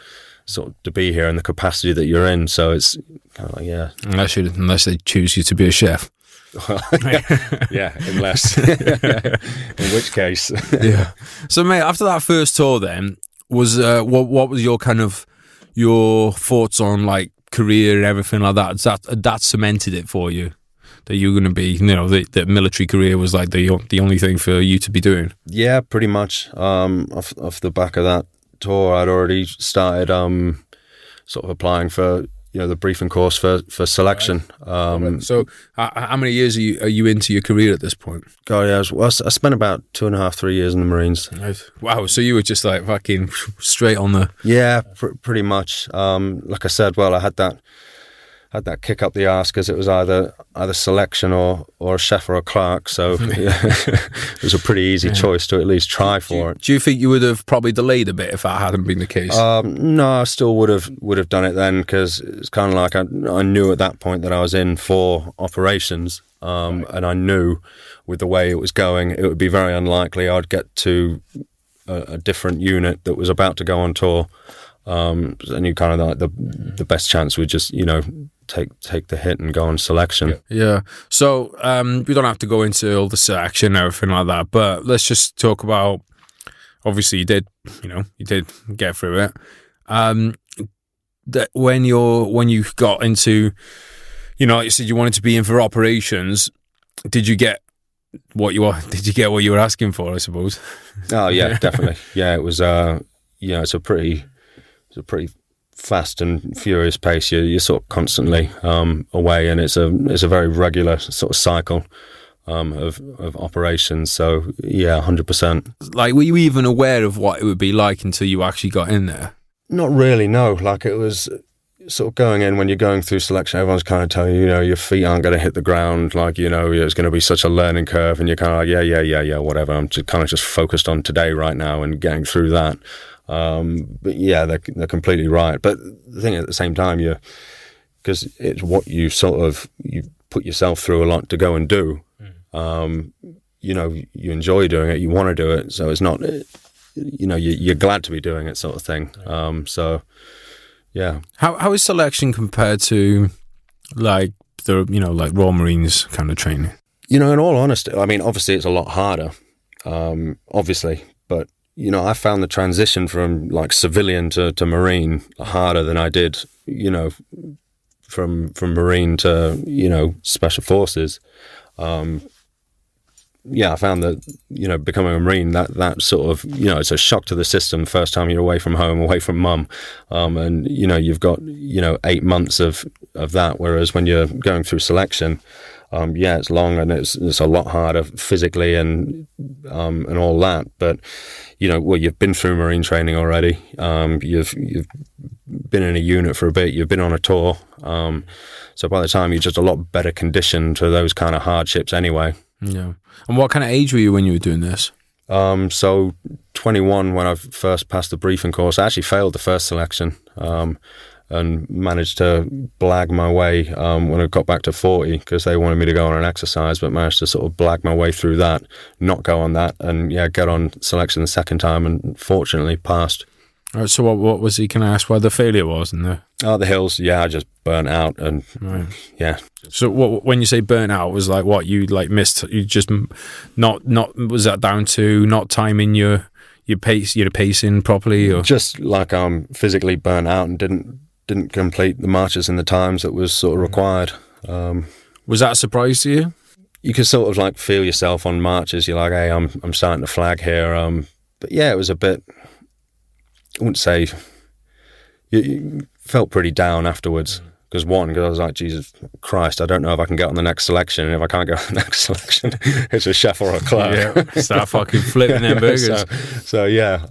Speaker 2: sort of to be here in the capacity that you're in. So it's kind of like, yeah.
Speaker 1: Unless they choose you to be a chef.
Speaker 2: Yeah, unless. In which case.
Speaker 1: Yeah. So, mate, after that first tour, then was what was your kind of your thoughts on like career and everything like that? That cemented it for you that you were going to be, the military career was like the only thing for you to be doing.
Speaker 2: Yeah, pretty much. Off the back of that tour, I'd already started sort of applying for the briefing course for selection.
Speaker 1: Right. So how many years are you into your career at this point?
Speaker 2: God, yeah, I spent about 2.5, 3 years in the Marines.
Speaker 1: Right. Wow, so you were just like fucking straight on the...
Speaker 2: Yeah, pretty much. Like I said, well, I had that kick up the arse because it was either selection or a chef or a clerk. So yeah, it was a pretty easy choice to at least try for it.
Speaker 1: Do you think you would have probably delayed a bit if that hadn't been the case?
Speaker 2: No, I still would have done it then, because it's kind of like I knew at that point that I was in for operations, and I knew with the way it was going, it would be very unlikely I'd get to a different unit that was about to go on tour. And you kind of like the best chance would just take the hit and go on selection.
Speaker 1: Yeah. So we don't have to go into all the selection and everything like that, but let's just talk about, obviously you did get through it. That when you got into, you said you wanted to be in for operations, did you get what you were asking for, I suppose?
Speaker 2: Oh yeah, definitely. Yeah, it was it's a pretty fast and furious pace. You're sort of constantly away, and it's a very regular sort of cycle of operations. So yeah, 100%.
Speaker 1: Like, were you even aware of what it would be like until you actually got in there?
Speaker 2: Not really, no. Like, it was sort of going in, when you're going through selection, everyone's kind of telling you, your feet aren't going to hit the ground, like, it's going to be such a learning curve, and you're kind of like, yeah, whatever. I'm just focused on today right now and getting through that. But yeah, they're completely right. But the thing at the same time, because it's what you put yourself through a lot to go and do. You enjoy doing it, you want to do it, so it's not, you're glad to be doing it, sort of thing. So yeah.
Speaker 1: How is selection compared to like the like Royal Marines kind of training?
Speaker 2: In all honesty, I mean, obviously it's a lot harder, obviously, but I found the transition from like civilian to Marine harder than I did, from Marine to Special Forces. I found that, becoming a Marine, that sort of, it's a shock to the system the first time you're away from home, away from mum. And, you've got, 8 months of that. Whereas when you're going through selection, it's long and it's a lot harder physically and all that. But, you've been through Marine training already. You've been in a unit for a bit. You've been on a tour. So by the time you're just a lot better conditioned to those kind of hardships anyway.
Speaker 1: Yeah. And what kind of age were you when you were doing this?
Speaker 2: So 21 when I first passed the briefing course. I actually failed the first selection and managed to blag my way when I got back to 40 because they wanted me to go on an exercise, but managed to sort of blag my way through that, not go on that, and get on selection the second time and fortunately passed.
Speaker 1: All right, so what was he? Can I ask why the failure was in there?
Speaker 2: The hills, I just burnt out and yeah.
Speaker 1: So when you say burnt out, was like what you like missed? You just not was that down to not timing your pacing properly, or
Speaker 2: just like physically burnt out and didn't complete the marches in the times that was sort of required.
Speaker 1: Was that a surprise to you?
Speaker 2: You could sort of like feel yourself on marches. You're like, hey, I'm starting to flag here. But yeah, it was a bit. I wouldn't say you felt pretty down afterwards because I was like, Jesus Christ, I don't know if I can get on the next selection, and if I can't get on the next selection, it's a chef or a clerk.
Speaker 1: Yeah, start fucking flipping them burgers.
Speaker 2: So yeah,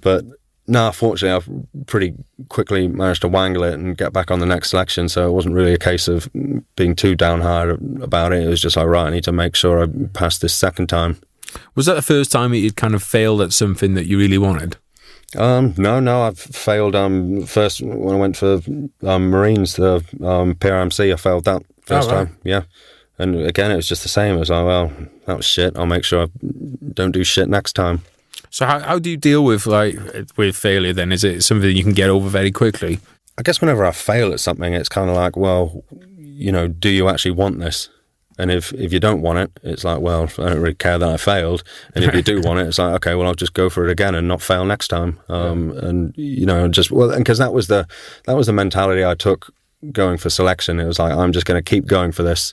Speaker 2: but no, fortunately, I pretty quickly managed to wangle it and get back on the next selection. So it wasn't really a case of being too downhard about it. It was just like, right, I need to make sure I pass this second time.
Speaker 1: Was that the first time that you'd kind of failed at something that you really wanted?
Speaker 2: No, I've failed. First when I went for Marines, the PRMC, I failed that first time. Yeah, and again, it was just the same. It was like, well, that was shit. I'll make sure I don't do shit next time.
Speaker 1: So how do you deal with failure then? Is it something you can get over very quickly?
Speaker 2: I guess whenever I fail at something, it's kind of like, well, do you actually want this? And if you don't want it, it's like, well, I don't really care that I failed. And if you do want it, it's like, okay, well, I'll just go for it again and not fail next time. And because that was the mentality I took going for selection. It was like, I'm just going to keep going for this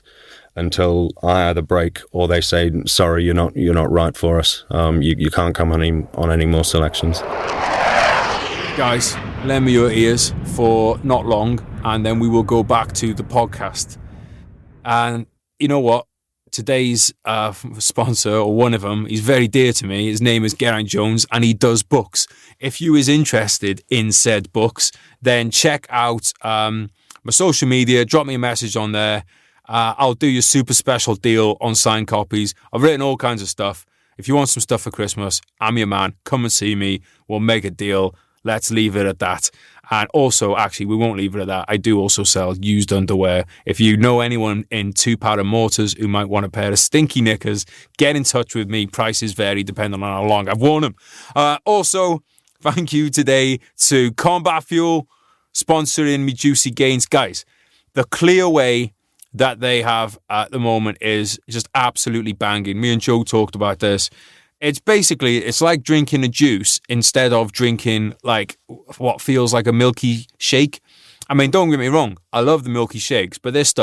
Speaker 2: until I either break or they say, sorry, you're not right for us. You can't come on any more selections.
Speaker 1: Guys, lend me your ears for not long, and then we will go back to the podcast. And you know what? Today's sponsor, or one of them, he's very dear to me. His name is Geraint Jones, and he does books. If you is interested in said books, then check out my social media. Drop me a message on there. I'll do your super special deal on signed copies. I've written all kinds of stuff. If you want some stuff for Christmas, I'm your man. Come and see me. We'll make a deal. Let's leave it at that. And also, actually, we won't leave it at that. I do also sell used underwear. If you know anyone in two-powder mortars who might want a pair of stinky knickers, get in touch with me. Prices vary depending on how long I've worn them. Also, thank you today to Combat Fuel sponsoring me Juicy Gains. Guys, the clear way that they have at the moment is just absolutely banging. Me and Joe talked about this. It's like drinking a juice instead of drinking like what feels like a milky shake. I mean, don't get me wrong, I love the milky shakes, but this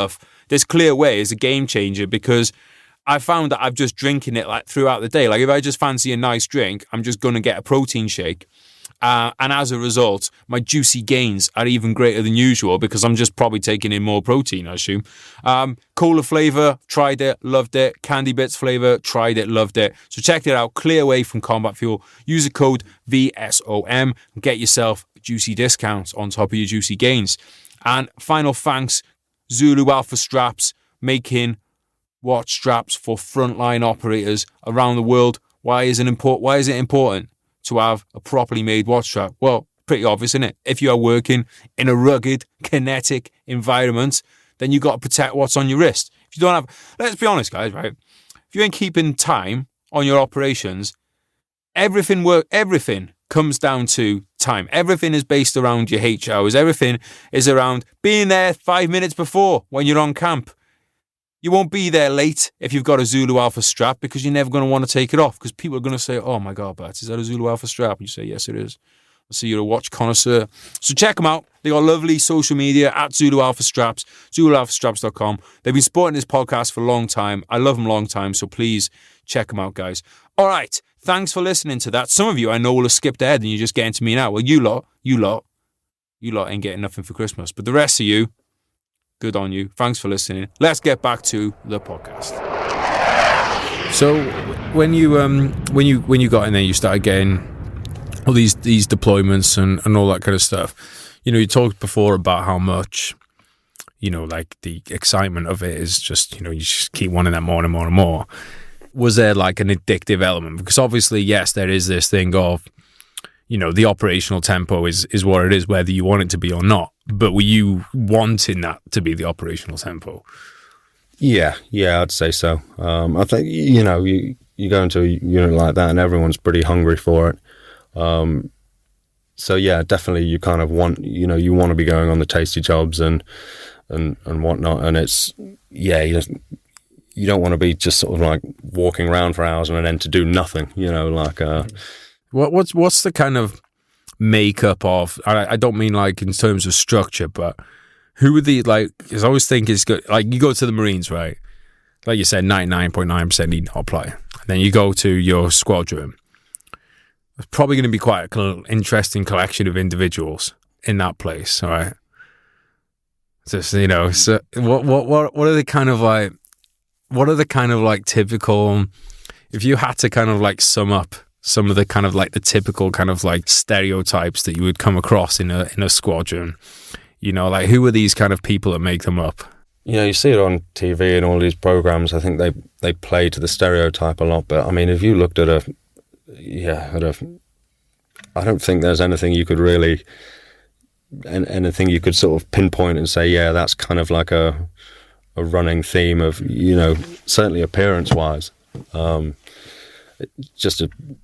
Speaker 1: Clear Whey is a game changer because I found that I've just drinking it like throughout the day. Like if I just fancy a nice drink, I'm just going to get a protein shake. And as a result, my juicy gains are even greater than usual because I'm just probably taking in more protein, I assume. Cola flavour, tried it, loved it. Candy Bits flavour, tried it, loved it. So check it out. Clear away from Combat Fuel. Use the code VSOM and get yourself juicy discounts on top of your juicy gains. And final thanks, Zulu Alpha Straps, making watch straps for frontline operators around the world. Why is it important to have a properly made watch strap? Well, pretty obvious, isn't it? If you are working in a rugged, kinetic environment, then you got to protect what's on your wrist. If you don't have, let's be honest, guys, right? If you ain't keeping time on your operations, everything comes down to time. Everything is based around your H hours. Everything is around being there 5 minutes before when you're on camp. You won't be there late if you've got a Zulu Alpha strap because you're never going to want to take it off because people are going to say, oh my God, Bats, is that a Zulu Alpha strap? And you say, yes, it is. I see you're a watch connoisseur. So check them out. They got lovely social media at Zulu Alpha Straps, ZuluAlphaStraps.com. They've been supporting this podcast for a long time. I love them long time, so please check them out, guys. All right. Thanks for listening to that. Some of you I know will have skipped ahead and you're just getting to me now. Well, you lot ain't getting nothing for Christmas. But the rest of you, good on you. Thanks for listening. Let's get back to the podcast. So when you got in there, you started getting all these deployments and all that kind of stuff. You know, you talked before about how much, you know, like the excitement of it is just, you know, you just keep wanting that more and more and more. Was there like an addictive element? Because obviously, yes, there is this thing of, you know, the operational tempo is what it is, whether you want it to be or not. But were you wanting that to be the operational tempo?
Speaker 2: Yeah, I'd say so. I think, you know, you go into a unit like that and everyone's pretty hungry for it. So yeah, definitely you kind of want, you know, you want to be going on the tasty jobs and whatnot. And it's, yeah, you don't want to be just sort of like walking around for hours and then to do nothing, you know, like...
Speaker 1: What's the kind of makeup of, I don't mean like in terms of structure, but who are the, like, because I always think it's good, like you go to the Marines, right? Like you said, 99.9% need not apply. And then you go to your squadron. It's probably going to be quite an interesting collection of individuals in that place, all right? Just, you know, so what are the kind of like typical, if you had to kind of like sum up some of the kind of like the typical kind of like stereotypes that you would come across in a squadron, you know, like who are these kind of people that make them up?
Speaker 2: You know, you see it on TV and all these programs. I think they play to the stereotype a lot. But I mean, if you looked at I don't think there's anything you could really, anything you could sort of pinpoint and say, yeah, that's kind of like a running theme of, you know, certainly appearance wise.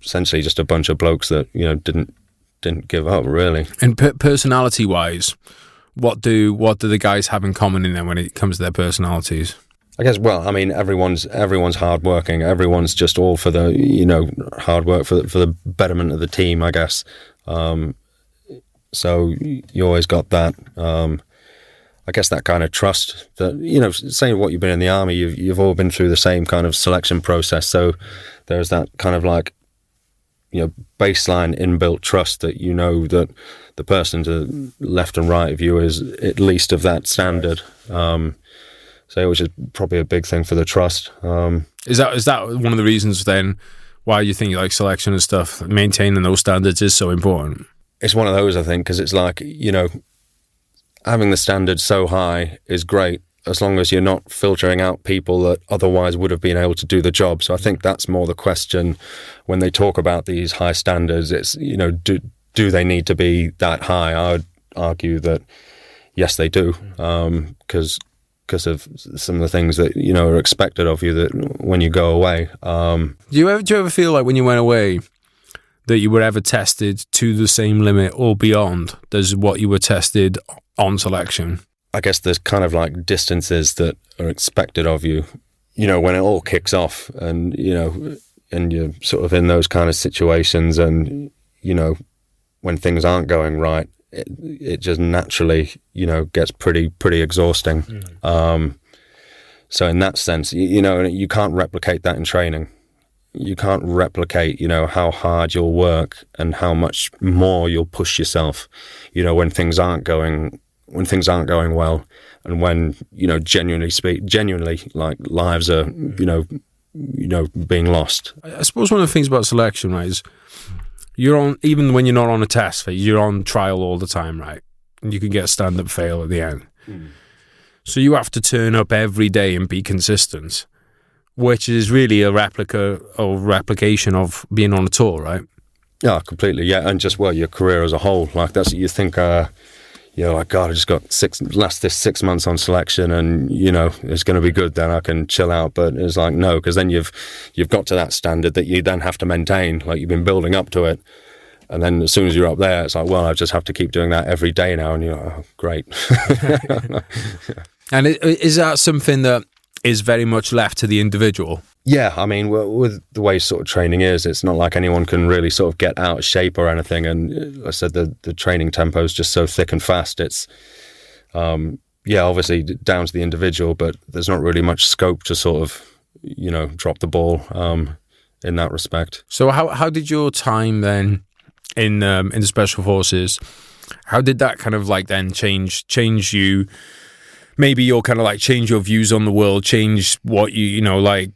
Speaker 2: Essentially just a bunch of blokes that, you know, didn't give up really.
Speaker 1: And personality wise, what do the guys have in common in there when it comes to their personalities?
Speaker 2: I guess, well, I mean, everyone's hardworking. Everyone's just all for the, you know, hard work for the betterment of the team, I guess. So you always got that. I guess that kind of trust that, you know, saying what you've been in the army, you've all been through the same kind of selection process. So there's that kind of like, you know, baseline inbuilt trust that you know that the person to left and right of you is at least of that standard. So which is probably a big thing for the trust.
Speaker 1: Is that one of the reasons then why you think like selection and stuff, maintaining those standards is so important?
Speaker 2: It's one of those, I think, because it's like, you know, having the standards so high is great as long as you're not filtering out people that otherwise would have been able to do the job. So I think that's more the question when they talk about these high standards. It's, you know, do they need to be that high? I would argue that yes, they do, because of some of the things that, you know, are expected of you that when you go away.
Speaker 1: Do you ever feel like when you went away that you were ever tested to the same limit or beyond as what you were tested on selection?
Speaker 2: I guess there's kind of like distances that are expected of you, you know, when it all kicks off and, you know, and you're sort of in those kind of situations and, you know, when things aren't going right, it just naturally, you know, gets pretty exhausting. So in that sense, you know, you can't replicate that in training. you can't replicate, how hard you'll work and how much more you'll push yourself, when things aren't going well, and when, genuinely, like, lives are, being lost.
Speaker 1: I suppose one of the things about selection, right, is you're on, even when you're not on a test phase, you're on trial all the time, right? And you can get a stand-up fail at the end. So you have to turn up every day and be consistent, which is really a replication of being on a tour, right?
Speaker 2: Yeah, completely. Yeah, and just, your career as a whole. Like, that's what you think, like, God, I just got 6 months on selection, and, it's going to be good, then I can chill out. But it's like, no, because then you've got to that standard that you then have to maintain. Like, you've been building up to it. And then as soon as you're up there, it's like, well, I just have to keep doing that every day now. And you're like, oh, great.
Speaker 1: Yeah. And is that something that is very much left to the individual?
Speaker 2: Yeah, I mean, with the way sort of training is, it's not like anyone can really sort of get out of shape or anything. And like I said, the training tempo is just so thick and fast. It's, obviously down to the individual, but there's not really much scope to sort of, drop the ball in that respect.
Speaker 1: So how did your time then in the Special Forces, how did that kind of like then change you? Maybe you'll kind of like change your views on the world, change what like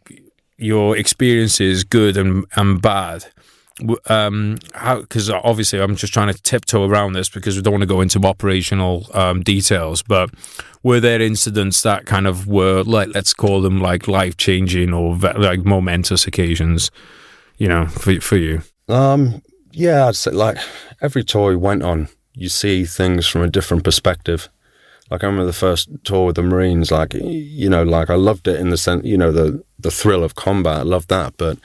Speaker 1: your experiences, good and bad. Because obviously I'm just trying to tiptoe around this because we don't want to go into operational details, but were there incidents that kind of were like, let's call them like life-changing or like momentous occasions, for you?
Speaker 2: Yeah, I'd say, like, every tour we went on, you see things from a different perspective. Like, I remember the first tour with the Marines, like, like, I loved it in the sense, the thrill of combat, I loved that, but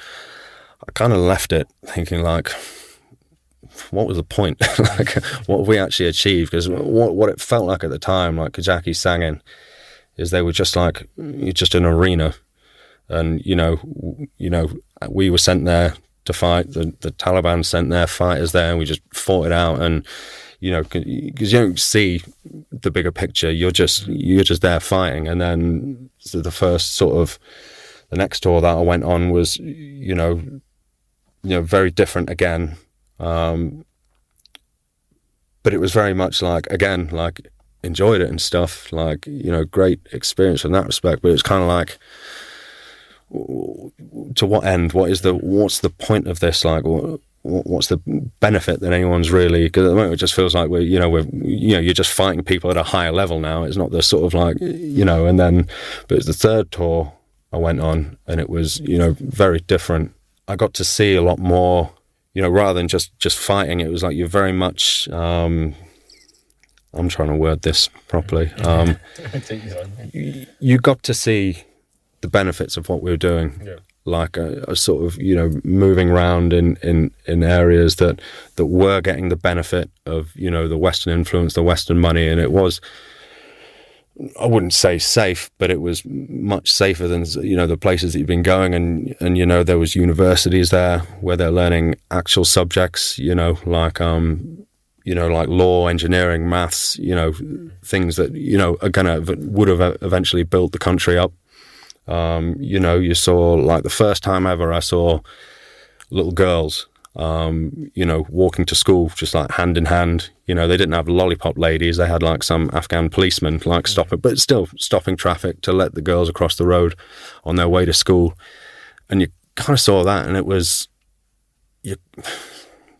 Speaker 2: I kind of left it thinking, like, what was the point? Like, what have we actually achieved? Because what it felt like at the time, like Kajaki sang in, is they were just like, just an arena. And, we were sent there to fight, the Taliban sent their fighters there, and we just fought it out. And, because you don't see the bigger picture, you're just there fighting. And then so the next tour that I went on was, very different again. But it was very much like, again, like, enjoyed it and stuff, like, great experience in that respect. But it was kind of like, to what end? What's the point of this? Like, what's the benefit that anyone's really? Because at the moment it just feels like you're just fighting people at a higher level now. It's not the sort of like, and then, but it's the third tour I went on, and it was, very different. I got to see a lot more, rather than just fighting. It was like you're very much, I'm trying to word this properly. You got to see the benefits of what we were doing. Yeah. Like a sort of, moving around in areas that were getting the benefit of, the Western influence, the Western money. And it was, I wouldn't say safe, but it was much safer than, the places that you've been going. And there was universities there where they're learning actual subjects, like law, engineering, maths, things that, would have eventually built the country up. You saw, like, the first time ever I saw little girls, walking to school just like hand in hand. They didn't have lollipop ladies. They had like some Afghan policemen like stopping traffic to let the girls across the road on their way to school. And you kind of saw that, and it was,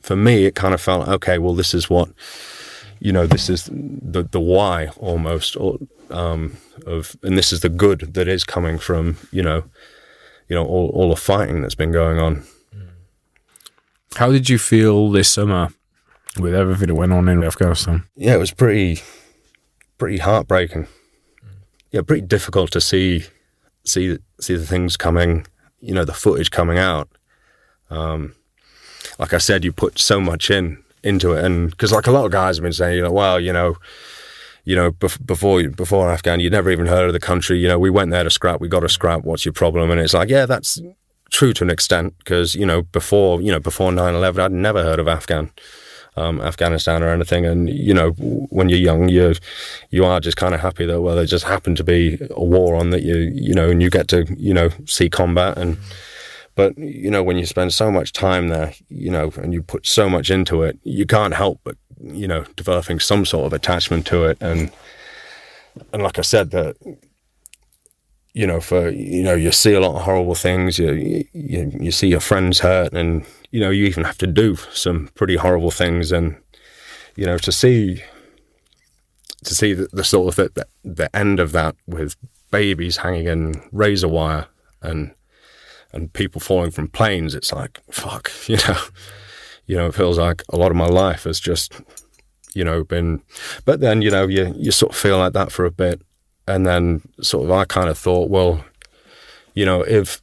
Speaker 2: for me, it kind of felt, okay, well, this is what, this is the why almost, or, and this is the good that is coming from, all the fighting that's been going on.
Speaker 1: How did you feel this summer with everything that went on in Afghanistan?
Speaker 2: Yeah, it was pretty heartbreaking. Yeah, pretty difficult to see the things coming, the footage coming out. Like I said, you put so much into it, and because like a lot of guys have been saying, before Afghan, you'd never even heard of the country. We went there to scrap. We got to scrap. What's your problem? And it's like, yeah, that's true to an extent, because before 9/11, I'd never heard of Afghanistan or anything. And when you're young, you are just kind of happy that, well, there just happened to be a war on that and you get to see combat. And But, you know, when you spend so much time there, you know, and you put so much into it, you can't help but, you know, developing some sort of attachment to it. And like I said, that, you know, you see a lot of horrible things, you see your friends hurt, and, you know, you even have to do some pretty horrible things. And, you know, to see the sort of the end of that with babies hanging in razor wire and people falling from planes, it's like, fuck, you know, it feels like a lot of my life has just, you know, been, but then, you know, you sort of feel like that for a bit. And then sort of I kind of thought, well, you know, if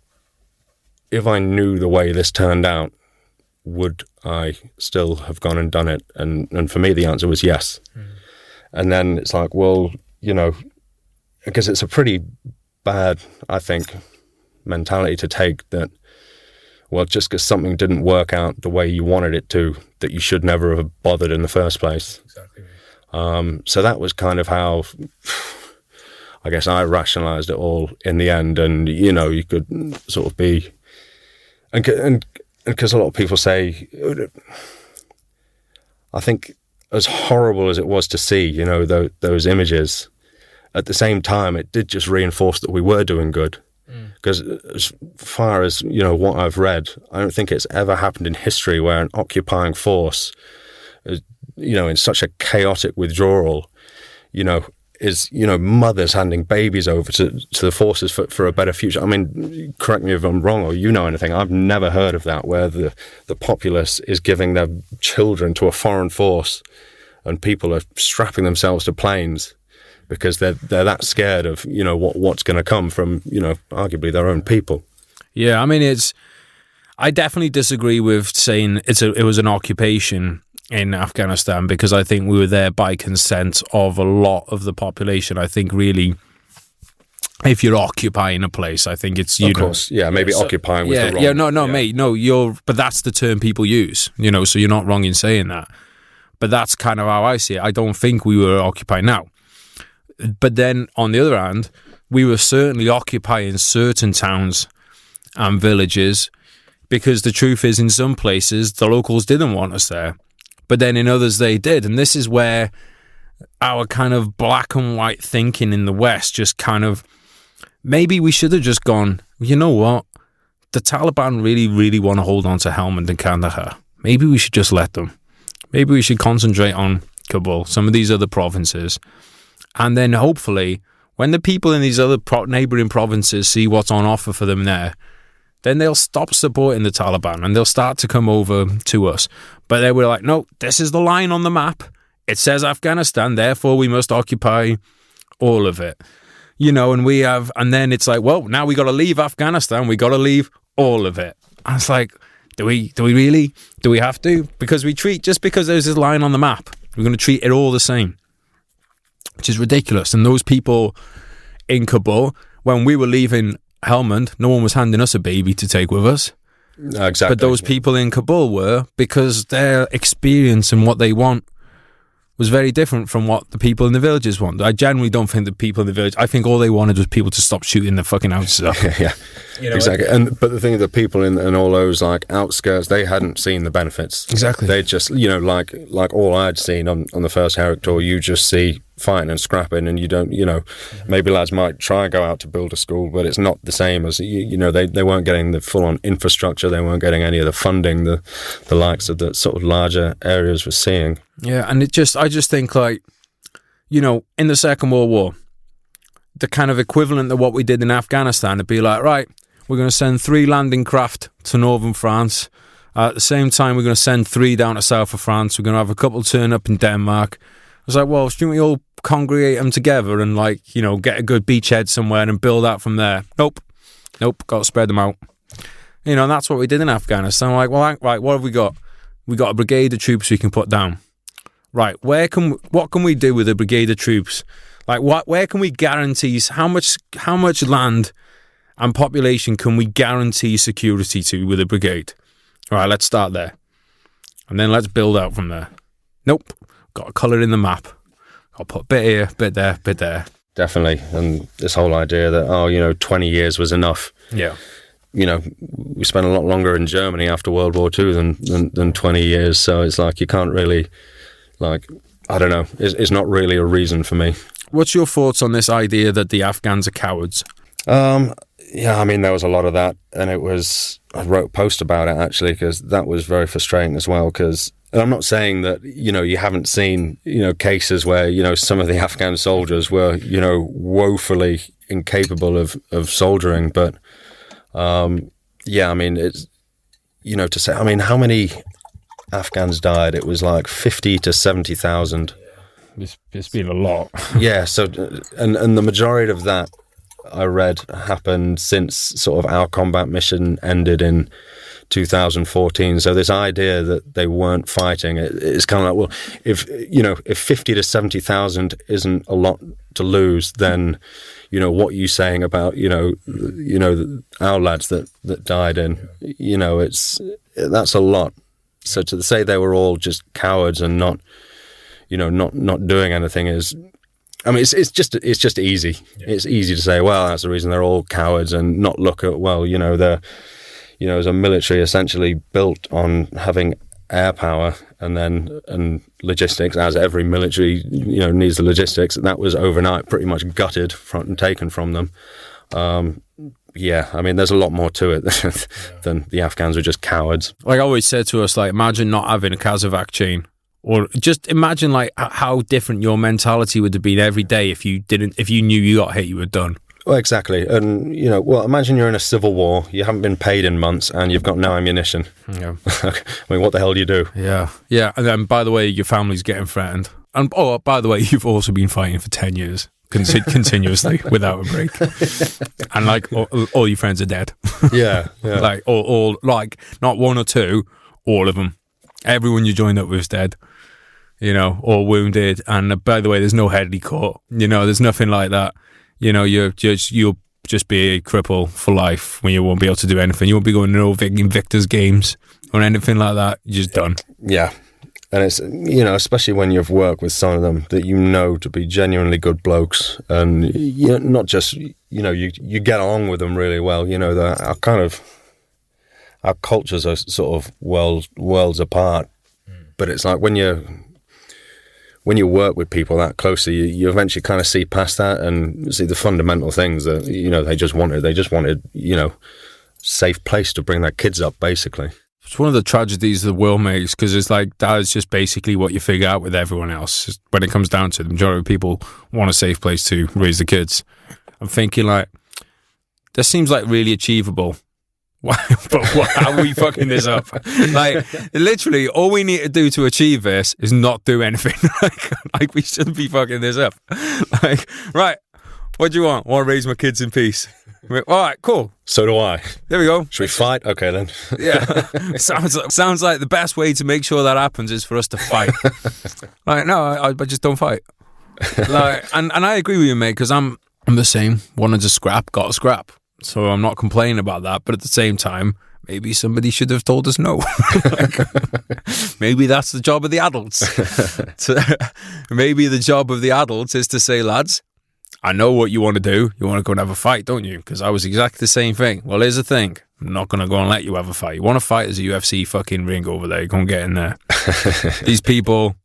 Speaker 2: I knew the way this turned out, would I still have gone and done it? And for me, the answer was yes. Mm. And then it's like, well, you know, because it's a pretty bad, I think, mentality to take that, well, just because something didn't work out the way you wanted it to, that you should never have bothered in the first place.
Speaker 1: Exactly.
Speaker 2: So that was kind of how, I guess, I rationalized it all in the end. And, you know, you could sort of be, and because a lot of people say, I think as horrible as it was to see, you know, those images, at the same time, it did just reinforce that we were doing good. Because as far as, you know, what I've read, I don't think it's ever happened in history where an occupying force, you know, in such a chaotic withdrawal, you know, is, you know, mothers handing babies over to the forces for a better future. I mean, correct me if I'm wrong or you know anything, I've never heard of that, where the populace is giving their children to a foreign force and people are strapping themselves to planes because they're that scared of, you know, what's going to come from, you know, arguably their own people.
Speaker 1: Yeah, I mean, I definitely disagree with saying it was an occupation in Afghanistan, because I think we were there by consent of a lot of the population. I think really, if you're occupying a place, I think it's, you
Speaker 2: of course, know, yeah, maybe occupying was the wrong.
Speaker 1: Yeah, mate, no, but that's the term people use, you know, so you're not wrong in saying that. But that's kind of how I see it. I don't think we were occupying now. But then, on the other hand, we were certainly occupying certain towns and villages, because the truth is, in some places, the locals didn't want us there. But then in others, they did. And this is where our kind of black and white thinking in the West just kind of, maybe we should have just gone, you know what? The Taliban really, really want to hold on to Helmand and Kandahar. Maybe we should just let them. Maybe we should concentrate on Kabul, some of these other provinces. And then hopefully, when the people in these other neighbouring provinces see what's on offer for them there, then they'll stop supporting the Taliban and they'll start to come over to us. But they were like, no, this is the line on the map. It says Afghanistan, therefore we must occupy all of it. You know, and then it's like, well, now we got to leave Afghanistan. We got to leave all of it. And it's like, do we really? Do we have to? Because just because there's this line on the map, we're going to treat it all the same, which is ridiculous. And those people in Kabul, when we were leaving Helmand, no one was handing us a baby to take with us.
Speaker 2: Exactly.
Speaker 1: But those people in Kabul were, because their experience and what they want was very different from what the people in the villages want. I generally don't think the people in the village, I think all they wanted was people to stop shooting the fucking houses up.
Speaker 2: Yeah, you know, exactly. But the thing is, the people in all those like outskirts, they hadn't seen the benefits.
Speaker 1: Exactly.
Speaker 2: They just, you know, like all I'd seen on the first Herrick tour, you just see fighting and scrapping, and you don't, you know, maybe lads might try and go out to build a school, but it's not the same as, you know, they weren't getting the full-on infrastructure, they weren't getting any of the funding, the likes of the sort of larger areas we're seeing.
Speaker 1: Yeah, and I just think, like, you know, in the Second World War, the kind of equivalent of what we did in Afghanistan, it'd be like, right, we're going to send 3 landing craft to northern France. At the same time, we're going to send 3 down to south of France. We're going to have a couple turn up in Denmark. I was like, well, shouldn't we all congregate them together and, like, you know, get a good beachhead somewhere and build out from there? Nope, got to spread them out. You know, and that's what we did in Afghanistan. I'm like, well, right, what have we got? We got a brigade of troops we can put down. Right, what can we do with a brigade of troops? Like, where can we guarantee, how much land and population can we guarantee security to with a brigade? All right, let's start there. And then let's build out from there. Nope. Got to colour in the map. I'll put a bit here, bit there, bit there.
Speaker 2: Definitely. And this whole idea that, 20 years was enough.
Speaker 1: Yeah.
Speaker 2: we spent a lot longer in Germany after World War II than 20 years. So it's like you can't really, like, I don't know. It's not really a reason for me.
Speaker 1: What's your thoughts on this idea that the Afghans are cowards?
Speaker 2: Yeah, I mean, there was a lot of that, and I wrote a post about it actually, because that was very frustrating as well. And I'm not saying that, you haven't seen, cases where, some of the Afghan soldiers were, woefully incapable of soldiering, but yeah, I mean, it's, to say, I mean, how many Afghans died? It was like 50 to 70,000.
Speaker 1: It's been a lot.
Speaker 2: Yeah, so, and the majority of that, I read, happened since sort of our combat mission ended in 2014. So this idea that they weren't fighting, it's kind of like, well, if 50 to 70,000 isn't a lot to lose, then what are you saying about our lads that died in, that's a lot. So to say they were all just cowards and not doing anything is, I mean, it's just easy. Yeah. It's easy to say, well, that's the reason they're all cowards, and not look at, well, they're, as a military essentially built on having air power and logistics, as every military, needs the logistics. That was overnight pretty much gutted and taken from them. Yeah, I mean, there's a lot more to it than the Afghans were just cowards.
Speaker 1: Like I always said to us, like, imagine not having a Kazovac chain. Or just imagine like how different your mentality would have been every day if you knew you got hit, you were done.
Speaker 2: Well, exactly. And, imagine you're in a civil war, you haven't been paid in months, and you've got no ammunition. Yeah. I mean, what the hell do you do?
Speaker 1: Yeah. Yeah. And then, by the way, your family's getting threatened. And, by the way, you've also been fighting for 10 years continuously without a break. And, like, all your friends are dead.
Speaker 2: Yeah. Yeah.
Speaker 1: Like, all, like, not one or two, all of them. Everyone you joined up with is dead. Or wounded. And by the way, there's no Headley Court. There's nothing like that. You'll just be a cripple for life when you won't be able to do anything. You won't be going to no Invictus games or anything like that. You're just done.
Speaker 2: Yeah. And it's, especially when you've worked with some of them that to be genuinely good blokes. And, not just, you get along with them really well. Our cultures are sort of worlds apart. But it's like when you work with people that closely, you eventually kind of see past that and see the fundamental things that, they just wanted, safe place to bring their kids up, basically.
Speaker 1: It's one of the tragedies the world makes, because it's like, that is just basically what you figure out with everyone else. When it comes down to it, the majority of people want a safe place to raise the kids. I'm thinking like, this seems like really achievable. But how are we fucking this up? Like, literally, all we need to do to achieve this is not do anything. like we shouldn't be fucking this up. Like, right, what do you want? I want to raise my kids in peace. All right, cool.
Speaker 2: So do I.
Speaker 1: There we go.
Speaker 2: Should we fight? Okay, then.
Speaker 1: Yeah. Sounds like the best way to make sure that happens is for us to fight. Like, no, I just don't fight. Like, and I agree with you, mate, because I'm the same. Wanted to scrap, got to scrap. So I'm not complaining about that, but at the same time, maybe somebody should have told us no. Maybe that's the job of the adults. Maybe the job of the adults is to say, lads, I know what you want to do. You want to go and have a fight, don't you? Because I was exactly the same thing. Well, here's the thing. I'm not going to go and let you have a fight. You want to fight as a UFC fucking ring over there. You go and get in there. These people,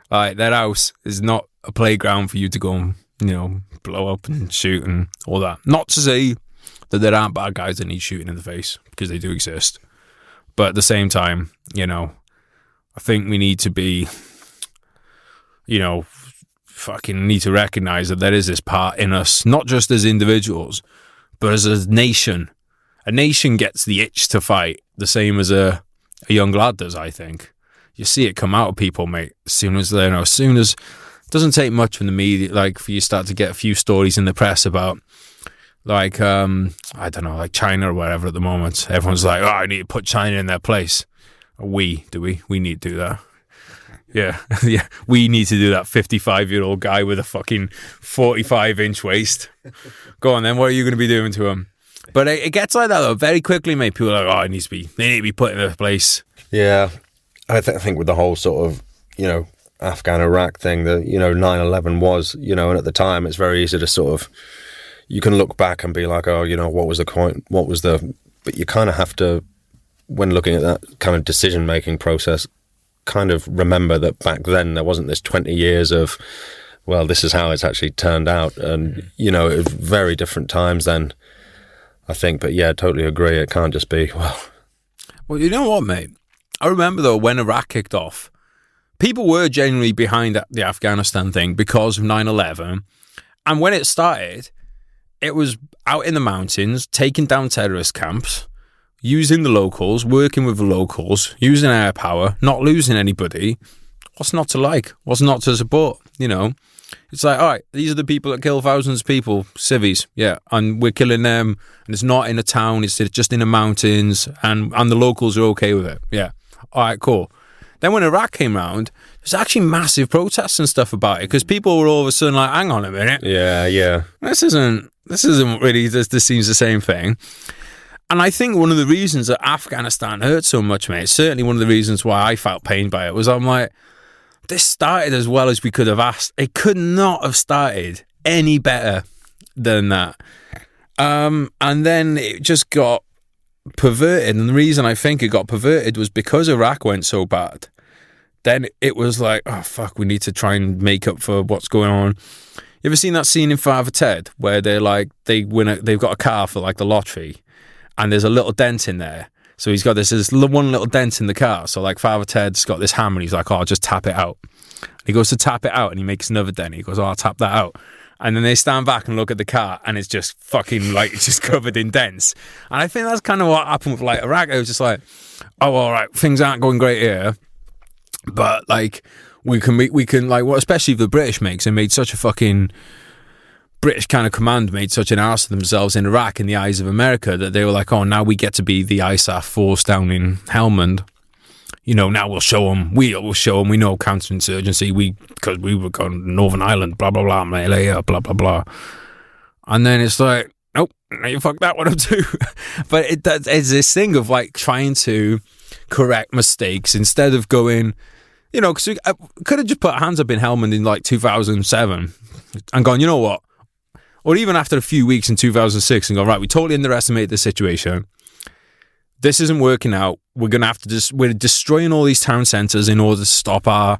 Speaker 1: like, their house is not a playground for you to go and, blow up and shoot and all that. Not to say that there aren't bad guys that need shooting in the face, because they do exist. But at the same time, I think we need to be, fucking need to recognize that there is this part in us, not just as individuals, but as a nation. A nation gets the itch to fight the same as a young lad does, I think. You see it come out of people, mate, as soon as it doesn't take much from the media, like, for you start to get a few stories in the press about, like, I don't know, like China or whatever at the moment. Everyone's like, I need to put China in their place. Do we? We need to do that. Yeah. Yeah. We need to do that 55-year-old guy with a fucking 45-inch waist. Go on then, what are you going to be doing to him? But it gets like that, though, very quickly, mate. People are like, they need to be put in their place.
Speaker 2: Yeah. I think with the whole sort of, Afghan-Iraq thing, that, 9/11 was, and at the time it's very easy to sort of, you can look back and be like, what was the point? What was the but you kind of have to, when looking at that kind of decision-making process, kind of remember that back then there wasn't this 20 years of, well, this is how it's actually turned out. And, you know, it was very different times then, I think. But yeah, totally agree. It can't just be,
Speaker 1: Well, you know what, mate? I remember, though, when Iraq kicked off, people were genuinely behind the Afghanistan thing because of 9/11. And when it started, it was out in the mountains, taking down terrorist camps, using the locals, working with the locals, using air power, not losing anybody. What's not to like? What's not to support? You know, it's like, all right, these are the people that kill thousands of people, civvies, yeah, and we're killing them, and it's not in a town, it's just in the mountains, and the locals are okay with it, yeah. All right, cool. Then when Iraq came around, there's actually massive protests and stuff about it because people were all of a sudden like, hang on a minute.
Speaker 2: Yeah.
Speaker 1: This isn't really, this seems the same thing. And I think one of the reasons that Afghanistan hurt so much, mate, certainly one of the reasons why I felt pain by it was I'm like, this started as well as we could have asked. It could not have started any better than that. And then it just got perverted. And the reason I think it got perverted was because Iraq went so bad. Then it was like, oh, fuck, we need to try and make up for what's going on. You ever seen that scene in Father Ted where they're like, they've got a car for like the lottery and there's a little dent in there. So he's got this one little dent in the car. So like Father Ted's got this hammer and he's like, oh, I'll just tap it out. He goes to tap it out and he makes another dent. He goes, oh, I'll tap that out. And then they stand back and look at the car and it's just fucking like, it's just covered in dents. And I think that's kind of what happened with like Iraq. It was just like, oh, all right, things aren't going great here. But like, we can like, what, especially if the British made such a fucking British kind of command made such an arse of themselves in Iraq in the eyes of America that they were like, oh, now we get to be the ISAF force down in Helmand. You know, now we'll show them. We'll show them. We know counterinsurgency. Because we were going to Northern Ireland, blah, blah, blah, Malaya, blah, blah, blah. And then it's like, nope, now you fucked that one up too. But it's this thing of like trying to correct mistakes instead of going, you know, because we could have just put our hands up in Helmand in like 2007 and gone, you know what? Or even after a few weeks in 2006 and gone, right, we totally underestimated the situation. This isn't working out. We're going to have to we're destroying all these town centres in order to stop our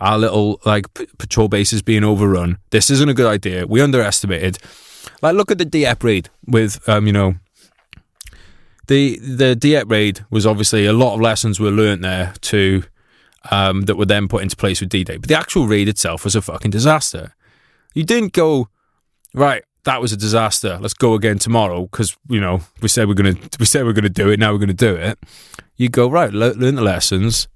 Speaker 1: little like patrol bases being overrun. This isn't a good idea. We underestimated. Like, look at the Dieppe raid with, you know, the Dieppe raid was obviously a lot of lessons were learnt there too, that were then put into place with D-Day. But the actual raid itself was a fucking disaster. You didn't go, right, that was a disaster. Let's go again tomorrow because, you know, we said we're gonna do it. Now we're gonna do it. You go, right, learn the lessons.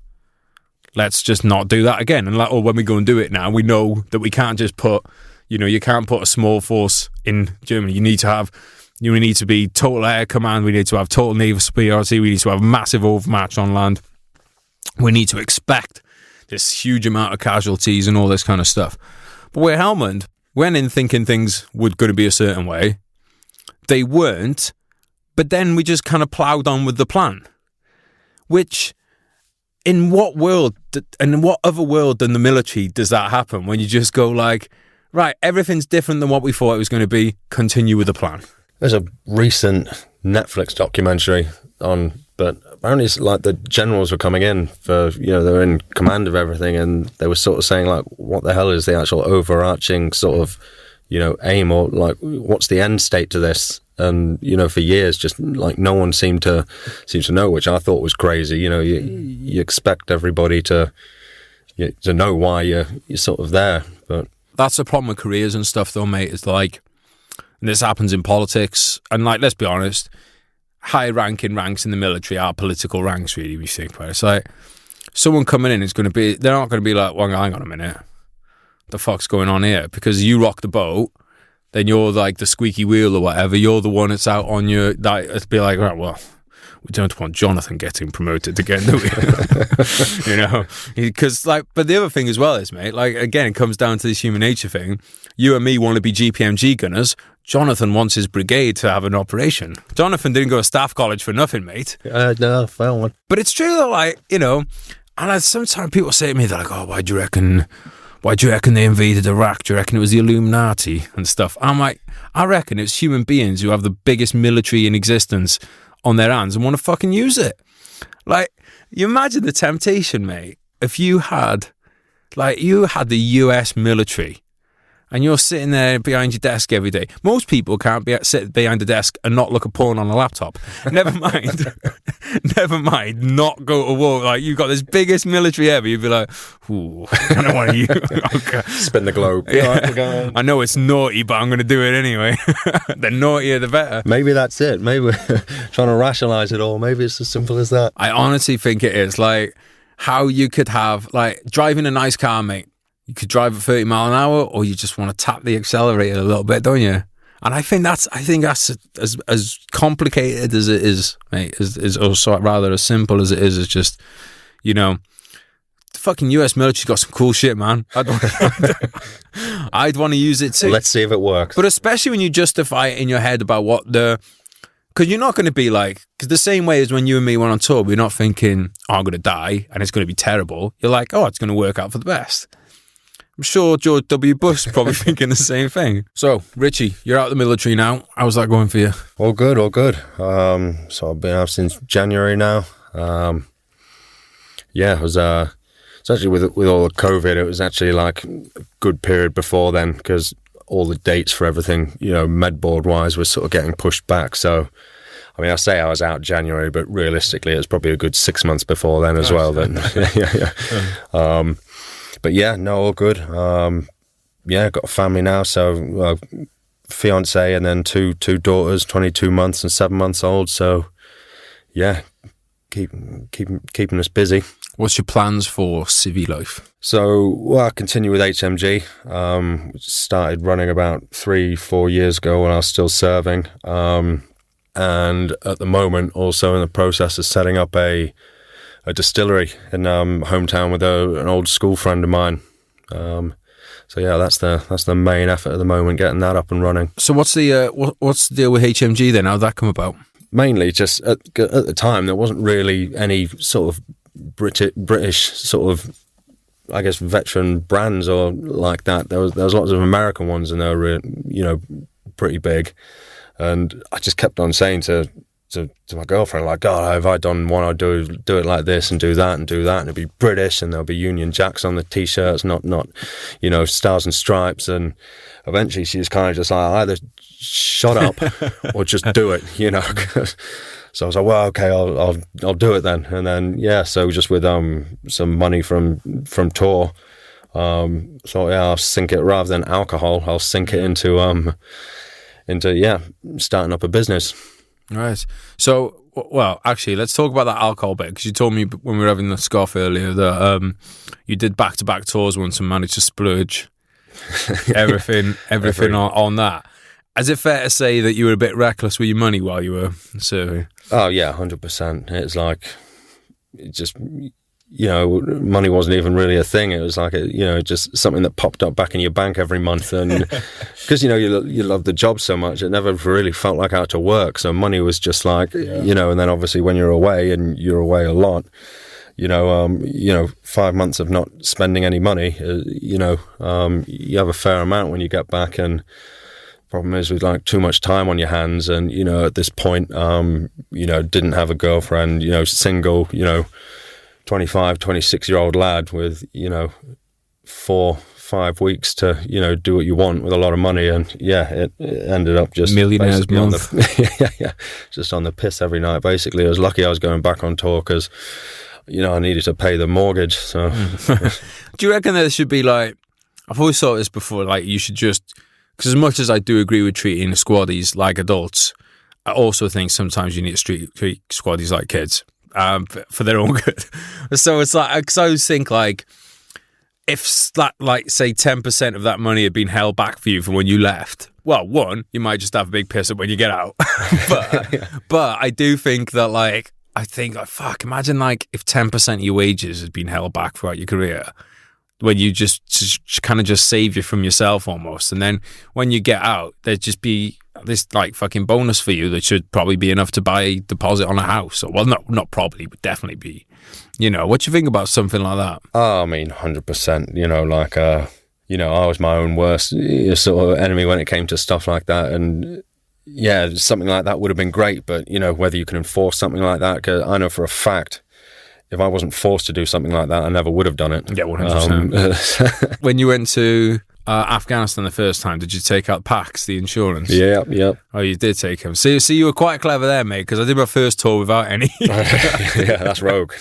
Speaker 1: Let's just not do that again. And like, oh, when we go and do it now, we know that we can't just put, you know, you can't put a small force in Germany. You need to be total air command. We need to have total naval superiority. We need to have massive overmatch on land. We need to expect this huge amount of casualties and all this kind of stuff. But where Helmand went in thinking things were going to be a certain way, they weren't. But then we just kind of ploughed on with the plan. Which, in what world, and in what other world than the military does that happen? When you just go like, right, everything's different than what we thought it was going to be, continue with the plan.
Speaker 2: There's a recent Netflix documentary on, but apparently it's like the generals were coming in for, you know, they were in command of everything and they were sort of saying like, what the hell is the actual overarching sort of, you know, aim, or like, what's the end state to this? And, you know, for years, just like no one seemed to know, which I thought was crazy. You know, you expect everybody to know why you're sort of there, but
Speaker 1: that's the problem with careers and stuff, though, mate. It's like, and this happens in politics, and like, let's be honest, high-ranking ranks in the military are political ranks, really. We think about it. It's like someone coming in is going to be, they're not going to be like, well, hang on a minute, the fuck's going on here? Because you rock the boat, then you're like the squeaky wheel or whatever. You're the one that's out on your, that it'd be like, right, well, we don't want Jonathan getting promoted again, do we? You know, because like, but the other thing as well is, mate, like, again, it comes down to this human nature thing. You and me want to be GPMG gunners. Jonathan wants his brigade to have an operation. Jonathan didn't go to staff college for nothing, mate.
Speaker 2: No, fair one.
Speaker 1: But it's true though, like, you know, and sometimes people say to me, they're like, oh, why do you reckon they invaded Iraq? Do you reckon it was the Illuminati and stuff? I'm like, I reckon it's human beings who have the biggest military in existence on their hands and want to fucking use it. Like, you imagine the temptation, mate, if you had the US military and you're sitting there behind your desk every day. Most people can't sit behind a desk and not look at porn on a laptop. Never mind, not go to war. Like, you've got this biggest military ever. You'd be like, ooh, I don't want to use. Okay.
Speaker 2: Spin the globe.
Speaker 1: Yeah. I know it's naughty, but I'm going to do it anyway. The naughtier, the better.
Speaker 2: Maybe that's it. Maybe we're trying to rationalise it all. Maybe it's as simple as that.
Speaker 1: I honestly think it is. Like, how you could have, like, driving a nice car, mate. You could drive at 30 mile an hour, or you just want to tap the accelerator a little bit, don't you? And I think that's as complicated as it is, mate, is also rather as simple as it is. It's just, you know, the fucking US military got some cool shit, man. I'd want to use it too.
Speaker 2: Let's see if it works.
Speaker 1: But especially when you justify it in your head about because you're not going to be like, because the same way as when you and me went on tour, we're not thinking, oh, I'm going to die and it's going to be terrible. You're like, oh, it's going to work out for the best. I'm sure George W. Bush is probably thinking the same thing. So, Richie, you're out of the military now. How's that going for you?
Speaker 2: All good. So I've been out since January now. It was actually with all the COVID, it was actually like a good period before then, because all the dates for everything, you know, medboard wise, was sort of getting pushed back. So, I mean, I say I was out January, but realistically, it was probably a good 6 months before then as well. Then, yeah. But yeah, no, all good. Got a family now, so fiance and then two daughters, 22 months and 7 months old. So yeah, keeping us busy.
Speaker 1: What's your plans for civvy life?
Speaker 2: So, I continue with HMG. Started running about 3-4 years ago when I was still serving. And at the moment, also in the process of setting up a distillery in hometown with an old school friend of mine. That's the main effort at the moment, getting that up and running.
Speaker 1: So what's the deal with HMG then? How'd that come about?
Speaker 2: Mainly just at the time there wasn't really any sort of British sort of, I guess, veteran brands or like that. There was lots of American ones and they were, you know, pretty big. And I just kept on saying to my girlfriend, like, God, if I'd done one, I'd do it like this and do that, and it'd be British, and there'll be Union Jacks on the t-shirts, not you know, Stars and Stripes. And eventually she was kind of just like, either shut up or just do it, you know. So I was like, well, okay, I'll do it then. And then so just with some money from tour, I'll sink it rather than alcohol. I'll sink it into starting up a business. Right.
Speaker 1: So, well, actually, let's talk about that alcohol bit, because you told me when we were having the scoff earlier that you did back-to-back tours once and managed to splurge everything on that. Is it fair to say that you were a bit reckless with your money while you were serving?
Speaker 2: Oh, yeah, 100%. It's like, it just, you know, money wasn't even really a thing. It was like, just something that popped up back in your bank every month. And because, you know, you love the job so much, it never really felt like I had to work. So money was just like, you know, and then obviously when you're away, and you're away a lot, you know, 5 months of not spending any money, you have a fair amount when you get back. And problem is with like too much time on your hands. And, you know, at this point, didn't have a girlfriend, you know, single, you know, 25, 26-year-old lad with, you know, 4-5 weeks to, you know, do what you want with a lot of money. And it ended up just
Speaker 1: millionaires month.
Speaker 2: Just on the piss every night. Basically, I was lucky I was going back on tour because, you know, I needed to pay the mortgage. So,
Speaker 1: do you reckon there should be like, I've always thought this before, like you should just, because as much as I do agree with treating squaddies like adults, I also think sometimes you need to treat squaddies like kids. For their own good. So it's like, because I always think like, if like say 10% of that money had been held back for you from when you left, well, one, you might just have a big piss up when you get out. But I do think that like, fuck, imagine like if 10% of your wages had been held back throughout your career, when you just kind of just save you from yourself almost. And then when you get out, there'd just be this like fucking bonus for you that should probably be enough to buy a deposit on a house. Or, well, not probably, but definitely be. You know, what do you think about something like that?
Speaker 2: Oh, I mean, 100%. You know, like, you know, I was my own worst sort of enemy when it came to stuff like that. And, yeah, something like that would have been great. But, you know, whether you can enforce something like that, because I know for a fact, if I wasn't forced to do something like that, I never would have done it.
Speaker 1: Yeah, 100%. When you went to Afghanistan the first time, did you take out PAX, the insurance?
Speaker 2: Yeah.
Speaker 1: Oh, you did take them. See, you were quite clever there, mate, because I did my first tour without any.
Speaker 2: Yeah, that's rogue.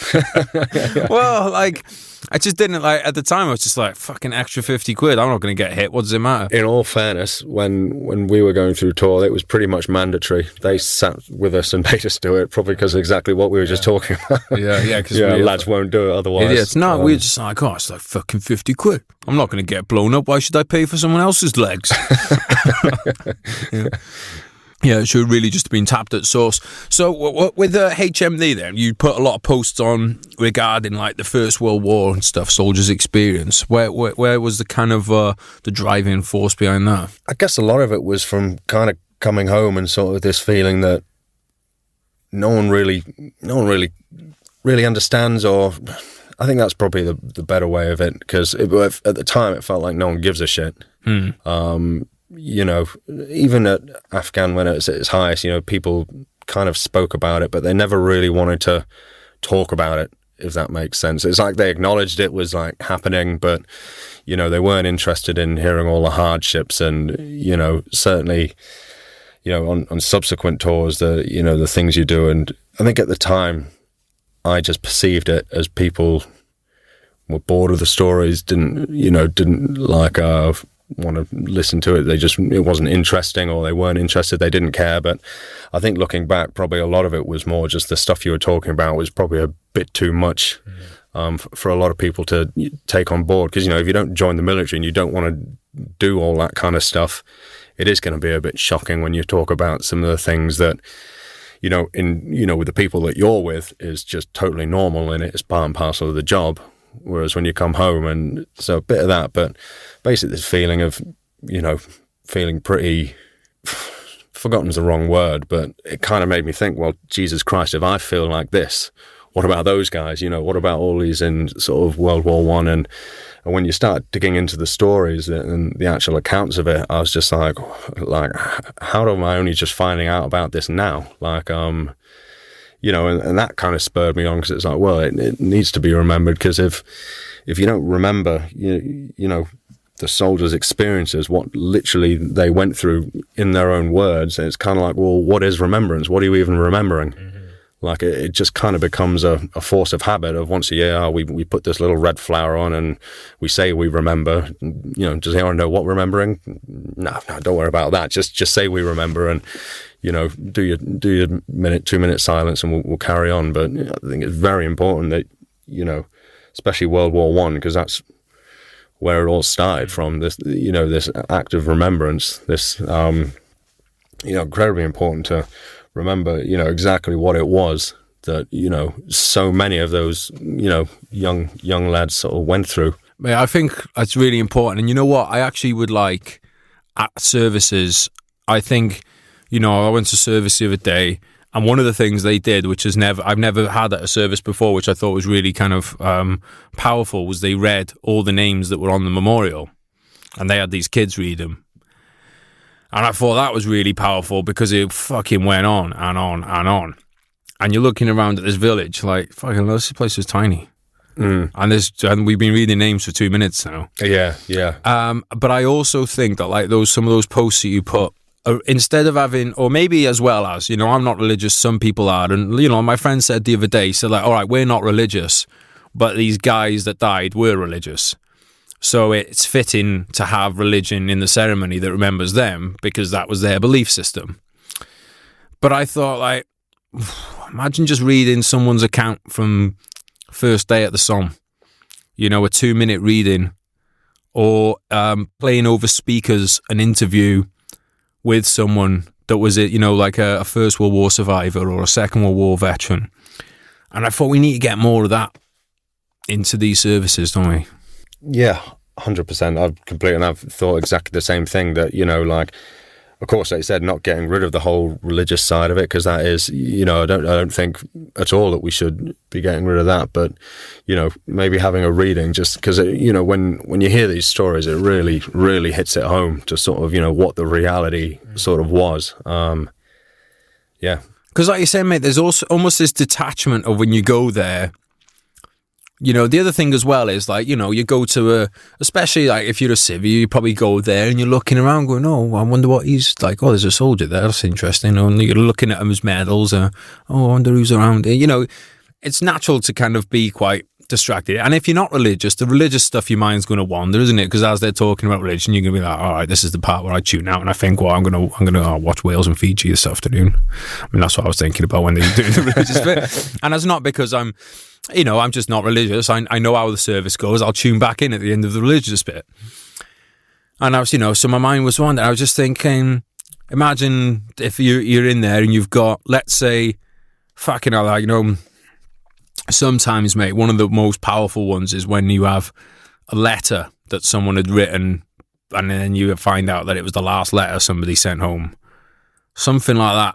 Speaker 1: Well, like, I just didn't, like, at the time, I was just like, fucking extra 50 quid, I'm not going to get hit, what does it matter?
Speaker 2: In all fairness, when we were going through tour, it was pretty much mandatory. They sat with us and made us do it, probably because of exactly what we were just talking about.
Speaker 1: Yeah, because
Speaker 2: lads won't do it otherwise.
Speaker 1: Idiots. No, we were just like, oh, it's like fucking 50 quid. I'm not going to get blown up. Why should I pay for someone else's legs? Yeah, it should really just have been tapped at source. So with the HMD then, you put a lot of posts on regarding like the First World War and stuff, soldiers' experience. Where was the kind of the driving force behind that?
Speaker 2: I guess a lot of it was from kind of coming home and sort of this feeling that no one really understands, or I think that's probably the better way of it, because at the time it felt like no one gives a shit. You know, even at Afghan when it was at its highest, you know, people kind of spoke about it, but they never really wanted to talk about it, if that makes sense. It's like they acknowledged it was like happening, but, you know, they weren't interested in hearing all the hardships. And, you know, certainly, you know, on subsequent tours, the things you do. And I think at the time, I just perceived it as people were bored of the stories, didn't like want to listen to it. It wasn't interesting, or they weren't interested. They didn't care. But I think looking back, probably a lot of it was more just the stuff you were talking about was probably a bit too much for a lot of people to take on board. Because, you know, if you don't join the military and you don't want to do all that kind of stuff, it is going to be a bit shocking when you talk about some of the things that, you know, with the people that you're with is just totally normal and it's part and parcel of the job. Whereas when you come home, and so a bit of that, but basically this feeling of, you know, feeling pretty, forgotten's the wrong word, but it kind of made me think, well, Jesus Christ, if I feel like this, what about those guys? You know, what about all these in sort of World War One? And when you start digging into the stories and the actual accounts of it, I was just like, how am I only just finding out about this now? Like, you know, and that kind of spurred me on, because it's like, well, it needs to be remembered, because if you don't remember, you know, the soldiers' experiences, what literally they went through in their own words, it's kind of like, well, what is remembrance? What are you even remembering? Like, it just kind of becomes a force of habit of once a year, we put this little red flower on and we say we remember. You know, does anyone know what remembering? No, don't worry about that. Just say we remember, and, you know, do your 2-minute silence, and we'll carry on. But I think it's very important that, you know, especially World War One, because that's where it all started from. This, you know, this act of remembrance. This, you know, incredibly important to remember, you know, exactly what it was that, you know, so many of those, you know, young lads sort of went through.
Speaker 1: I think that's really important. And you know what? I actually would like at services, I think, you know, I went to service the other day, and one of the things they did, which I've never had at a service before, which I thought was really kind of powerful, was they read all the names that were on the memorial, and they had these kids read them. And I thought that was really powerful, because it fucking went on and on and on. And you're looking around at this village, like, fucking, this place is tiny. And we've been reading names for 2 minutes now.
Speaker 2: Yeah.
Speaker 1: But I also think that, like, some of those posts that you put, instead of having, or maybe as well as, you know, I'm not religious, some people are, and, you know, my friend said the other day, he said, like, all right, we're not religious, but these guys that died were religious. So it's fitting to have religion in the ceremony that remembers them, because that was their belief system. But I thought, like, imagine just reading someone's account from first day at the Somme, you know, a 2-minute reading, or playing over speakers an interview with someone that was, you know, like a First World War survivor or a Second World War veteran. And I thought we need to get more of that into these services, don't we?
Speaker 2: Yeah, 100%. I've thought exactly the same thing, that, you know, like, of course, like you said, not getting rid of the whole religious side of it, because that is, I don't think at all that we should be getting rid of that. But, maybe having a reading, just because, when you hear these stories, it really, really hits it home to sort of, what the reality sort of was. Yeah.
Speaker 1: Because like you said, mate, there's also almost this detachment of when you go there. The other thing as well is like, you go to especially like if you're a civvy, you probably go there and you're looking around going, oh, I wonder what he's like. Oh, there's a soldier there. That's interesting. And you're looking at his medals. I wonder who's around here. It's natural to kind of be quite distracted. And if you're not religious, the religious stuff, your mind's going to wander, isn't it? Because as they're talking about religion, you're going to be like, all right, this is the part where I tune out and I think, well, I'm going to watch Wales and Fiji this afternoon. I mean, that's what I was thinking about when they were doing the religious bit. And that's not because I'm just not religious. I know how the service goes. I'll tune back in at the end of the religious bit. And I was, so my mind was wandering. I was just thinking, imagine if you're in there and you've got, let's say, fucking hell, like, sometimes, mate, one of the most powerful ones is when you have a letter that someone had written and then you find out that it was the last letter somebody sent home. Something like that.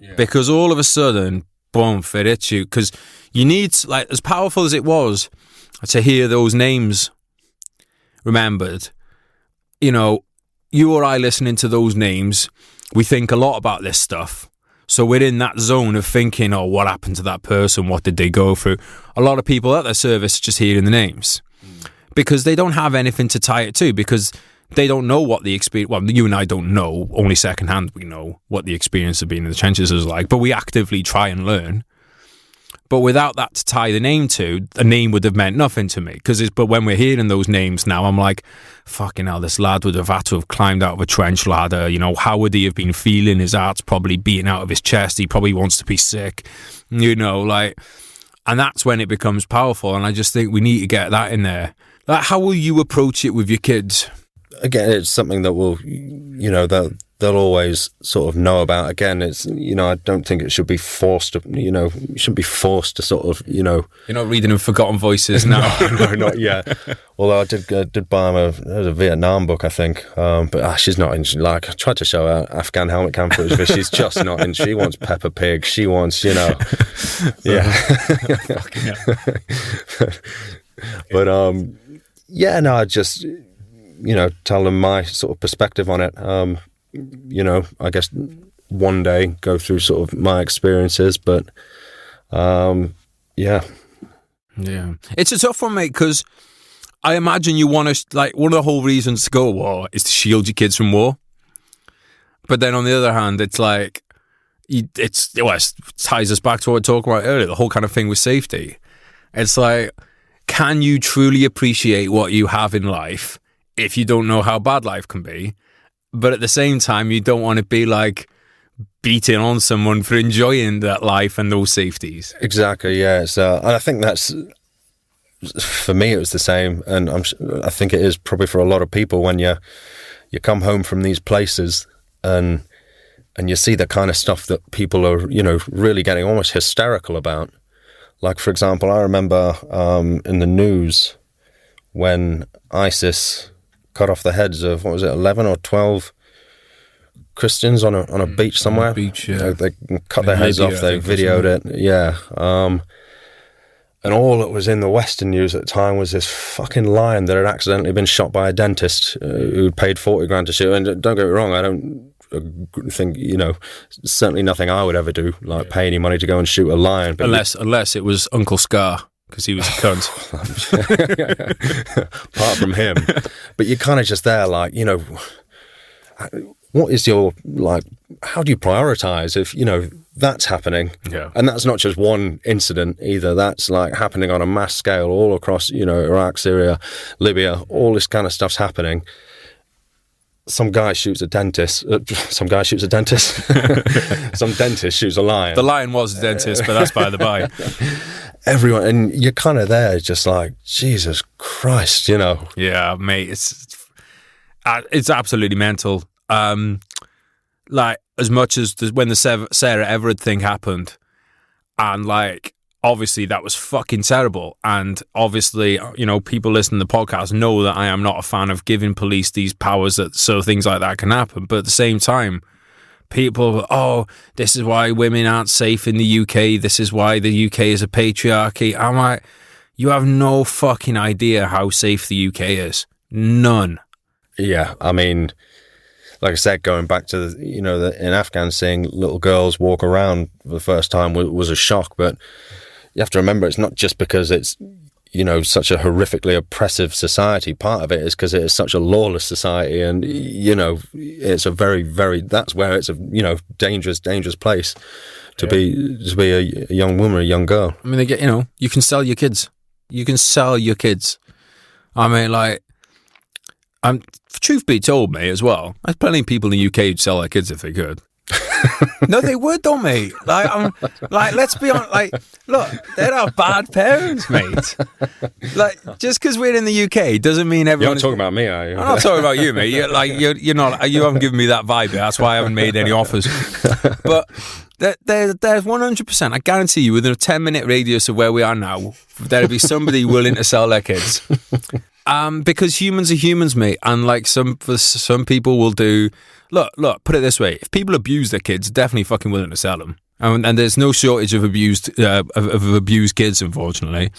Speaker 1: Yeah. Because all of a sudden, boom, it hits you. Because you need, like, as powerful as it was to hear those names remembered, you or I listening to those names, we think a lot about this stuff. So we're in that zone of thinking, oh, what happened to that person? What did they go through? A lot of people at their service just hearing the names because they don't have anything to tie it to, because they don't know what the experience, well, you and I don't know, only secondhand we know what the experience of being in the trenches is like, but we actively try and learn. But without that to tie the name to, the name would have meant nothing to me. But when we're hearing those names now, I'm like, fucking hell, this lad would have had to have climbed out of a trench ladder. How would he have been feeling? His heart's probably beating out of his chest. He probably wants to be sick, and that's when it becomes powerful. And I just think we need to get that in there. Like, how will you approach it with your kids?
Speaker 2: Again, it's something that will, they'll always sort of know about. Again, it's, I don't think it should be forced to, you shouldn't be forced to sort of,
Speaker 1: You're not reading in Forgotten Voices now.
Speaker 2: No, not yet. Although I did buy him a Vietnam book, I think. But she's not in, like, I tried to show her Afghan helmet cam footage, but she's just not in. She wants Peppa Pig. She wants, yeah. But, I just, tell them my sort of perspective on it. I guess one day go through sort of my experiences, but yeah.
Speaker 1: It's a tough one, mate, because I imagine you want to, like, one of the whole reasons to go to war is to shield your kids from war. But then on the other hand, it's like, it ties us back to what we talked about earlier, the whole kind of thing with safety. It's like, can you truly appreciate what you have in life if you don't know how bad life can be? But at the same time, you don't want to be like beating on someone for enjoying that life and those safeties.
Speaker 2: Exactly, yeah. So, and I think that's, for me, it was the same. And I think it is probably for a lot of people when you come home from these places and you see the kind of stuff that people are, really getting almost hysterical about. Like, for example, I remember in the news when ISIS cut off the heads of, 11 or 12 Christians on a beach somewhere.
Speaker 1: Beach, yeah.
Speaker 2: They cut their heads off, they videoed it, yeah. And all that was in the Western news at the time was this fucking lion that had accidentally been shot by a dentist who'd paid 40 grand to shoot. And don't get me wrong, I don't think, certainly nothing I would ever do, like pay any money to go and shoot a lion. But
Speaker 1: unless it was Uncle Scar, because he was a cunt.
Speaker 2: Apart from him. But you're kind of just there like, what is your, like, how do you prioritise if, that's happening?
Speaker 1: Yeah.
Speaker 2: And that's not just one incident either. That's like happening on a mass scale all across, Iraq, Syria, Libya, all this kind of stuff's happening. Some guy shoots a dentist. Some dentist shoots a lion.
Speaker 1: The lion was a dentist, but that's by the by.
Speaker 2: Everyone, and you're kind of there just like, Jesus Christ,
Speaker 1: Yeah, mate, it's absolutely mental. Like, as much as when the Sarah Everard thing happened, and like, obviously that was fucking terrible. And obviously, you know, people listening to the podcast know that I am not a fan of giving police these powers so things like that can happen. But at the same time, people, oh, this is why women aren't safe in the UK. This is why the UK is a patriarchy. I'm like, you have no fucking idea how safe the UK is. None.
Speaker 2: Yeah, I mean, like I said, going back to in Afghan, seeing little girls walk around for the first time was a shock. But you have to remember, it's not just because it's such a horrifically oppressive society. Part of it is because it is such a lawless society, and it's a very, very, that's where it's a dangerous place to be a young woman, a young girl.
Speaker 1: I mean, they get you can sell your kids. You can sell your kids. I mean, like, truth be told, mate, as well, there's plenty of people in the UK who'd sell their kids if they could. No, they would, though, mate. Like, let's be honest. Like, look, they're our bad parents, mate. Like, just because we're in the UK doesn't mean everyone.
Speaker 2: You're not talking about me, are you?
Speaker 1: I'm not talking about you, mate. You're not. You haven't given me that vibe. That's why I haven't made any offers. But there's 100%. I guarantee you, within a 10-minute radius of where we are now, there'll be somebody willing to sell their kids. Because humans are humans, mate, and like some people will do. Look. Put it this way: if people abuse their kids, definitely fucking willing to sell them, and there's no shortage of abused kids, unfortunately.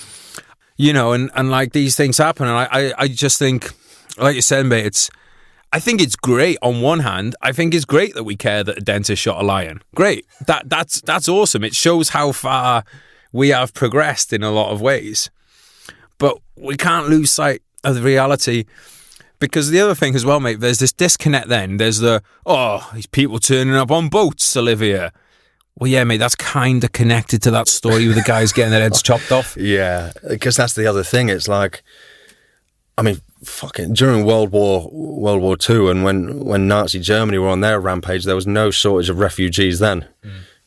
Speaker 1: And like these things happen, and I just think, like you said, mate, I think it's great. On one hand, I think it's great that we care that a dentist shot a lion. Great, that's awesome. It shows how far we have progressed in a lot of ways, but we can't lose sight of the reality, because the other thing as well, mate, there's this disconnect then. There's these people turning up on boats to live here. Well, yeah, mate, that's kind of connected to that story with the guys getting their heads chopped off.
Speaker 2: Yeah, because that's the other thing. It's like, I mean, fucking during World War II, and when Nazi Germany were on their rampage, there was no shortage of refugees then.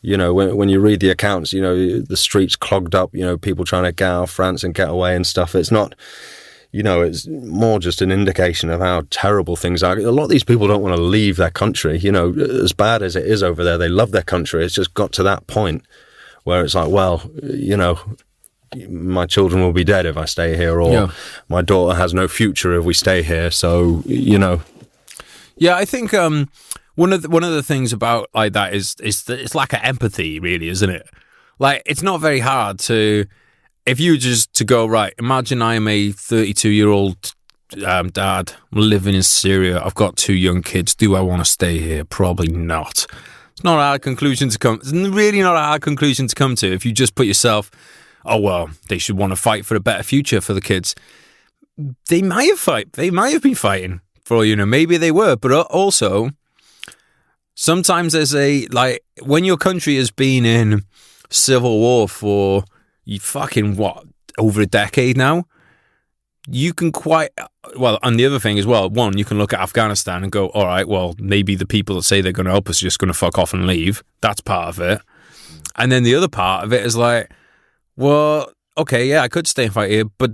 Speaker 2: When you read the accounts, the streets clogged up, people trying to get out of France and get away and stuff. It's not... it's more just an indication of how terrible things are. A lot of these people don't want to leave their country. As bad as it is over there, they love their country. It's just got to that point where it's like, well, my children will be dead if I stay here, or my daughter has no future if we stay here. So,
Speaker 1: Yeah, I think one of the things about like that is that it's lack of empathy, really, isn't it? Like, it's not very hard to... If you just to go, right, imagine I'm a 32-year-old dad living in Syria. I've got 2 young kids. Do I want to stay here? Probably not. It's not a hard conclusion to come. It's really not a hard conclusion to come to if you just put yourself, oh, well, they should want to fight for a better future for the kids. They might have been fighting for all you know. Maybe they were, but also sometimes there's when your country has been in civil war for... over a decade now, you can and the other thing as well, one, you can look at Afghanistan and go, all right, well, maybe the people that say they're going to help us are just going to fuck off and leave. That's part of it. And then the other part of it is like, well, okay, yeah, I could stay and fight here, but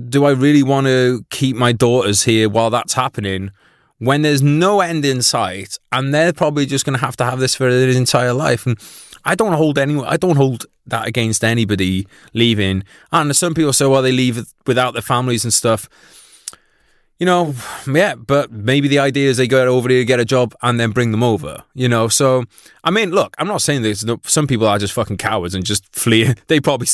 Speaker 1: do I really want to keep my daughters here while that's happening when there's no end in sight, and they're probably just going to have this for their entire life? And I don't hold that against anybody leaving. And some people say, well, they leave without their families and stuff. Yeah, but maybe the idea is they go over here, get a job, and then bring them over. So I mean, look, I'm not saying this. Some people are just fucking cowards and just flee. They probably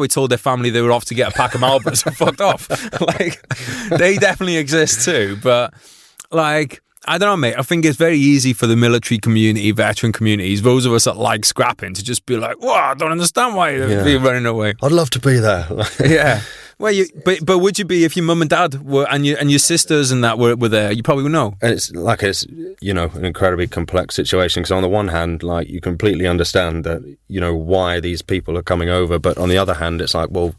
Speaker 1: told their family they were off to get a pack of Marlboros and fucked off. Like, they definitely exist too. But like, I don't know, mate. I think it's very easy for the military community, veteran communities, those of us that like scrapping, to just be like, "Whoa, I don't understand why you're running away."
Speaker 2: I'd love to be there.
Speaker 1: Yeah. Well, but would you be if your mum and dad were and your sisters and that were there? You probably would know.
Speaker 2: And it's an incredibly complex situation, because on the one hand, like, you completely understand that why these people are coming over, but on the other hand, it's like, well,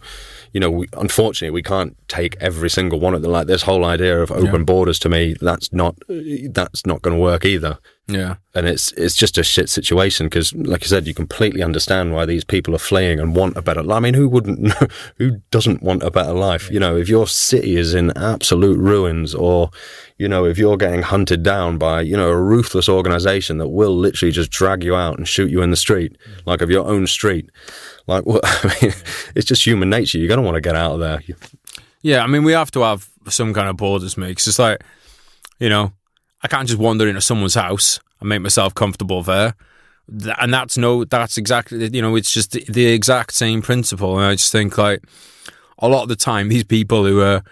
Speaker 2: unfortunately, we can't take every single one of them. Like, this whole idea of open borders, to me, that's not going to work either.
Speaker 1: Yeah.
Speaker 2: And it's just a shit situation because, like I said, you completely understand why these people are fleeing and want a better life. I mean, who doesn't want a better life? You know, if your city is in absolute ruins, or, you know, if you're getting hunted down by, you know, a ruthless organization that will literally just drag you out and shoot you in the street, like of your own street. Like, well, I mean, it's just human nature. You're going to want to get out of there.
Speaker 1: Yeah, I mean, we have to have some kind of borders, mate. 'Cause it's like, you know, I can't just wander into someone's house and make myself comfortable there. And that's exactly, you know, it's just the exact same principle. And I just think, like, a lot of the time, these people who are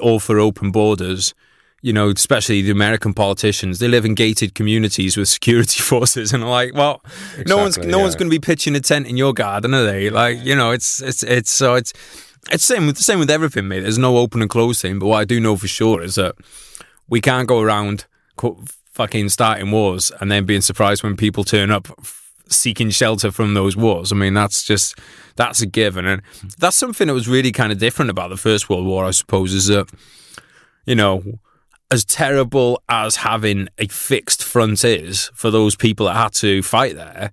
Speaker 1: all for open borders, you know, especially the American politicians, they live in gated communities with security forces, and are like, well, no one's going to be pitching a tent in your garden, are they? Like, you know, it's same with everything, mate. There's no open and closed thing. But what I do know for sure is that we can't go around fucking starting wars and then being surprised when people turn up seeking shelter from those wars. I mean, that's a given. And that's something that was really kind of different about the First World War, I suppose, is that, you know, as terrible as having a fixed front is for those people that had to fight there,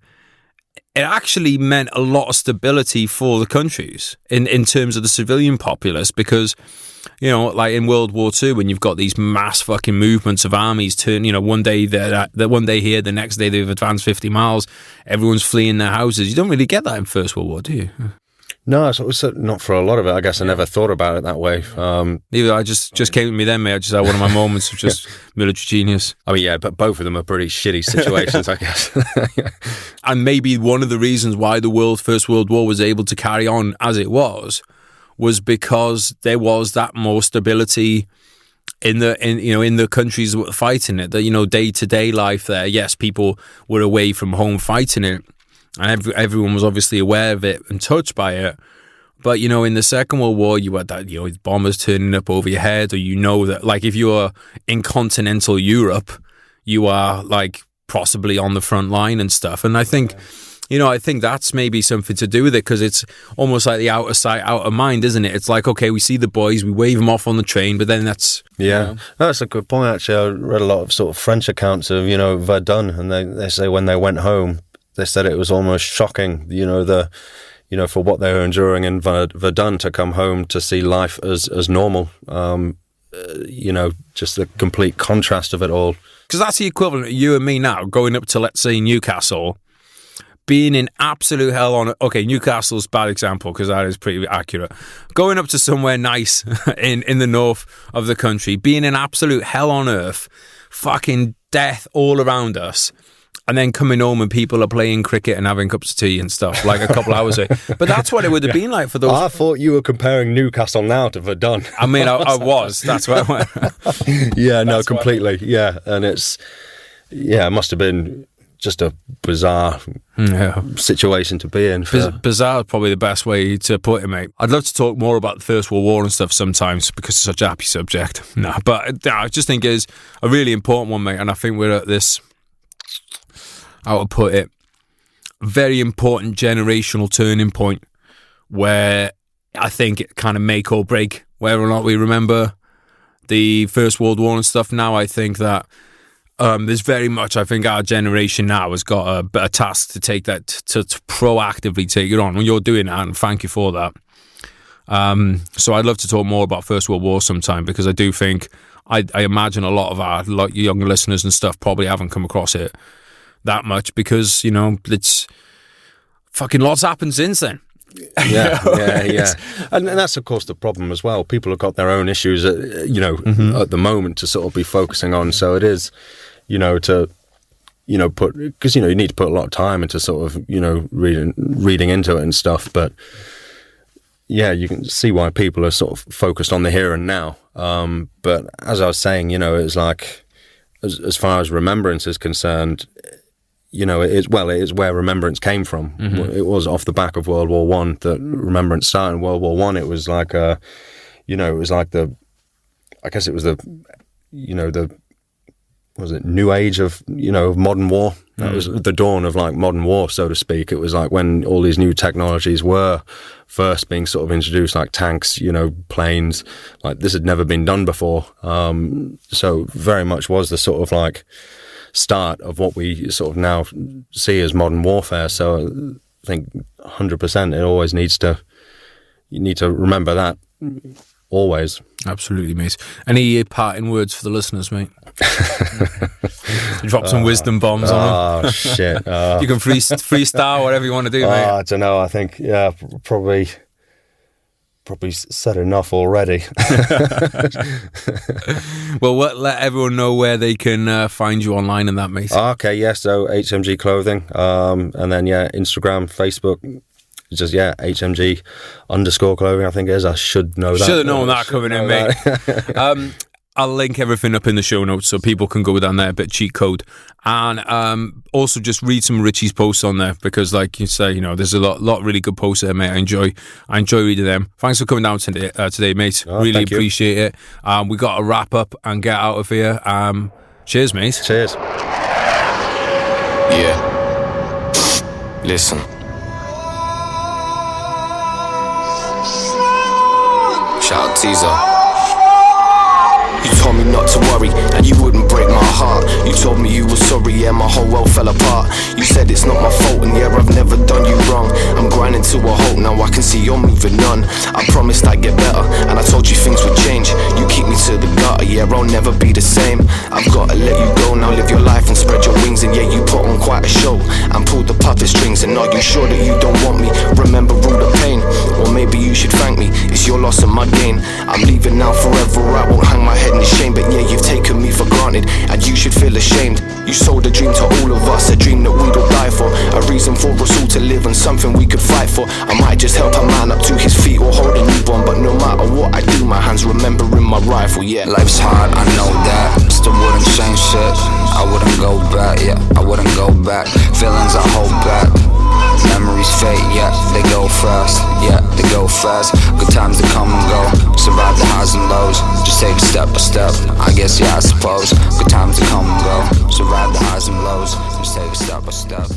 Speaker 1: it actually meant a lot of stability for the countries in terms of the civilian populace, because, you know, like in World War II, when you've got these mass fucking movements of armies turn, you know, one day one day here, the next day they've advanced 50 miles, everyone's fleeing their houses. You don't really get that in First World War, do you?
Speaker 2: No, it's not for a lot of it. I guess I never thought about it that way.
Speaker 1: Either I just came to me then, mate. I just had one of my moments of just military genius.
Speaker 2: I mean, yeah, but both of them are pretty shitty situations, I guess.
Speaker 1: And maybe one of the reasons why the First World War was able to carry on as it was because there was that more stability in the countries that were fighting it. That, you know, day-to-day life there. Yes, people were away from home fighting it, and everyone was obviously aware of it and touched by it. But, you know, in the Second World War, you had that, you know, bombers turning up over your head, or, you know, that, like, if you're in continental Europe, you are, like, possibly on the front line and stuff. And I think, you know, I think that's maybe something to do with it, because it's almost like the out of sight, out of mind, isn't it? It's like, okay, we see the boys, we wave them off on the train, but then that's...
Speaker 2: Yeah,
Speaker 1: you know.
Speaker 2: That's a good point, actually. I read a lot of sort of French accounts of, you know, Verdun, and they say when they went home, they said it was almost shocking, you know, for what they were enduring in Verdun, to come home to see life as normal. You know, just the complete contrast of it all.
Speaker 1: Because that's the equivalent of you and me now going up to, let's say, Newcastle, being in absolute hell on... Okay, Newcastle's a bad example because that is pretty accurate. Going up to somewhere nice in the north of the country, being in absolute hell on earth, fucking death all around us, and then coming home and people are playing cricket and having cups of tea and stuff, like a couple hours away. But that's what it would have been like for those...
Speaker 2: I thought you were comparing Newcastle now to Verdun.
Speaker 1: I mean, I was. That's why I went.
Speaker 2: Yeah, no, completely. Yeah, and it must have been just a bizarre situation to be in.
Speaker 1: Bizarre is probably the best way to put it, mate. I'd love to talk more about the First World War and stuff sometimes, because it's such a happy subject. No, but I just think it's a really important one, mate, and I think we're at this... how to put it, very important generational turning point where I think it kind of make or break whether or not we remember the First World War and stuff. Now I think that there's very much, I think our generation now has got a task to take that, to proactively take it on. When you're doing that, and thank you for that. So I'd love to talk more about First World War sometime, because I do think, I imagine a lot of our younger listeners and stuff probably haven't come across it that much, because, you know, it's fucking lots happened since then.
Speaker 2: Yeah. And that's, of course, the problem as well. People have got their own issues, at the moment to sort of be focusing on. So it is, you know, to, you know, because, you know, you need to put a lot of time into sort of, you know, reading into it and stuff. But yeah, you can see why people are sort of focused on the here and now. But as I was saying, you know, it's like, as far as remembrance is concerned, you know, it is where remembrance came from. Mm-hmm. It was off the back of World War One that remembrance started. In World War One, it was like I guess it was was it new age of, you know, of modern war. That was the dawn of like modern war, so to speak. It was like when all these new technologies were first being sort of introduced, like tanks, you know, planes. Like this had never been done before. So very much was the sort of like start of what we sort of now see as modern warfare. So I think 100% it always you need to remember that always.
Speaker 1: Absolutely, mate. Any parting words for the listeners, mate? Drop some wisdom bombs on them.
Speaker 2: Oh, shit.
Speaker 1: You can freestyle, whatever you want to do, mate.
Speaker 2: I don't know. I think, probably said enough already.
Speaker 1: Well, let everyone know where they can find you online and that, mate.
Speaker 2: Okay, yeah, so HMG Clothing, and then, Instagram, Facebook, just, HMG_clothing, I think it is. I should know that.
Speaker 1: Should have known that coming in, mate. I'll link everything up in the show notes so people can go down there, a bit cheat code. And also just read some Richie's posts on there, because like you say, there's a lot of really good posts there, mate. I enjoy reading them. Thanks for coming down today, mate. Really appreciate it. We got to wrap up and get out of here. Cheers, mate.
Speaker 2: Cheers.
Speaker 3: Yeah. Listen. Shout out Teaser. You told me not to worry, and you wouldn't break my heart. You told me you were sorry, yeah, my whole world fell apart. You said it's not my fault, and yeah, I've never done you wrong. I'm grinding to a halt, now I can see you're moving on. I promised I'd get better, and I told you things would change. You keep me to the gutter, yeah, I'll never be the same. I've gotta let you go, now live your life and spread your wings. And yeah, you put on quite a show, and pulled the puppet strings. And are you sure that you don't want me? Remember all the pain, or maybe you should thank me. It's your loss and my gain. I'm leaving now forever, I won't hang my head in shame. But yeah, you've taken me for granted, and you should feel ashamed. You sold a dream to all of us, a dream that we'd all die for, a reason for us all to live and something we could fight for. I might just help a man up to his feet or hold a newborn, but no matter what I do, my hands remembering my rifle, yeah.
Speaker 4: Life's hard, I know that, still wouldn't change shit. I wouldn't go back, yeah, I wouldn't go back. Feelings I hold back, memories fade, yeah, they go fast, yeah, they go fast. Good times to come and go, survive the highs and lows, just take it step by step, I guess, yeah, I suppose. Good times to come and go, survive the highs and lows, just take it step by step.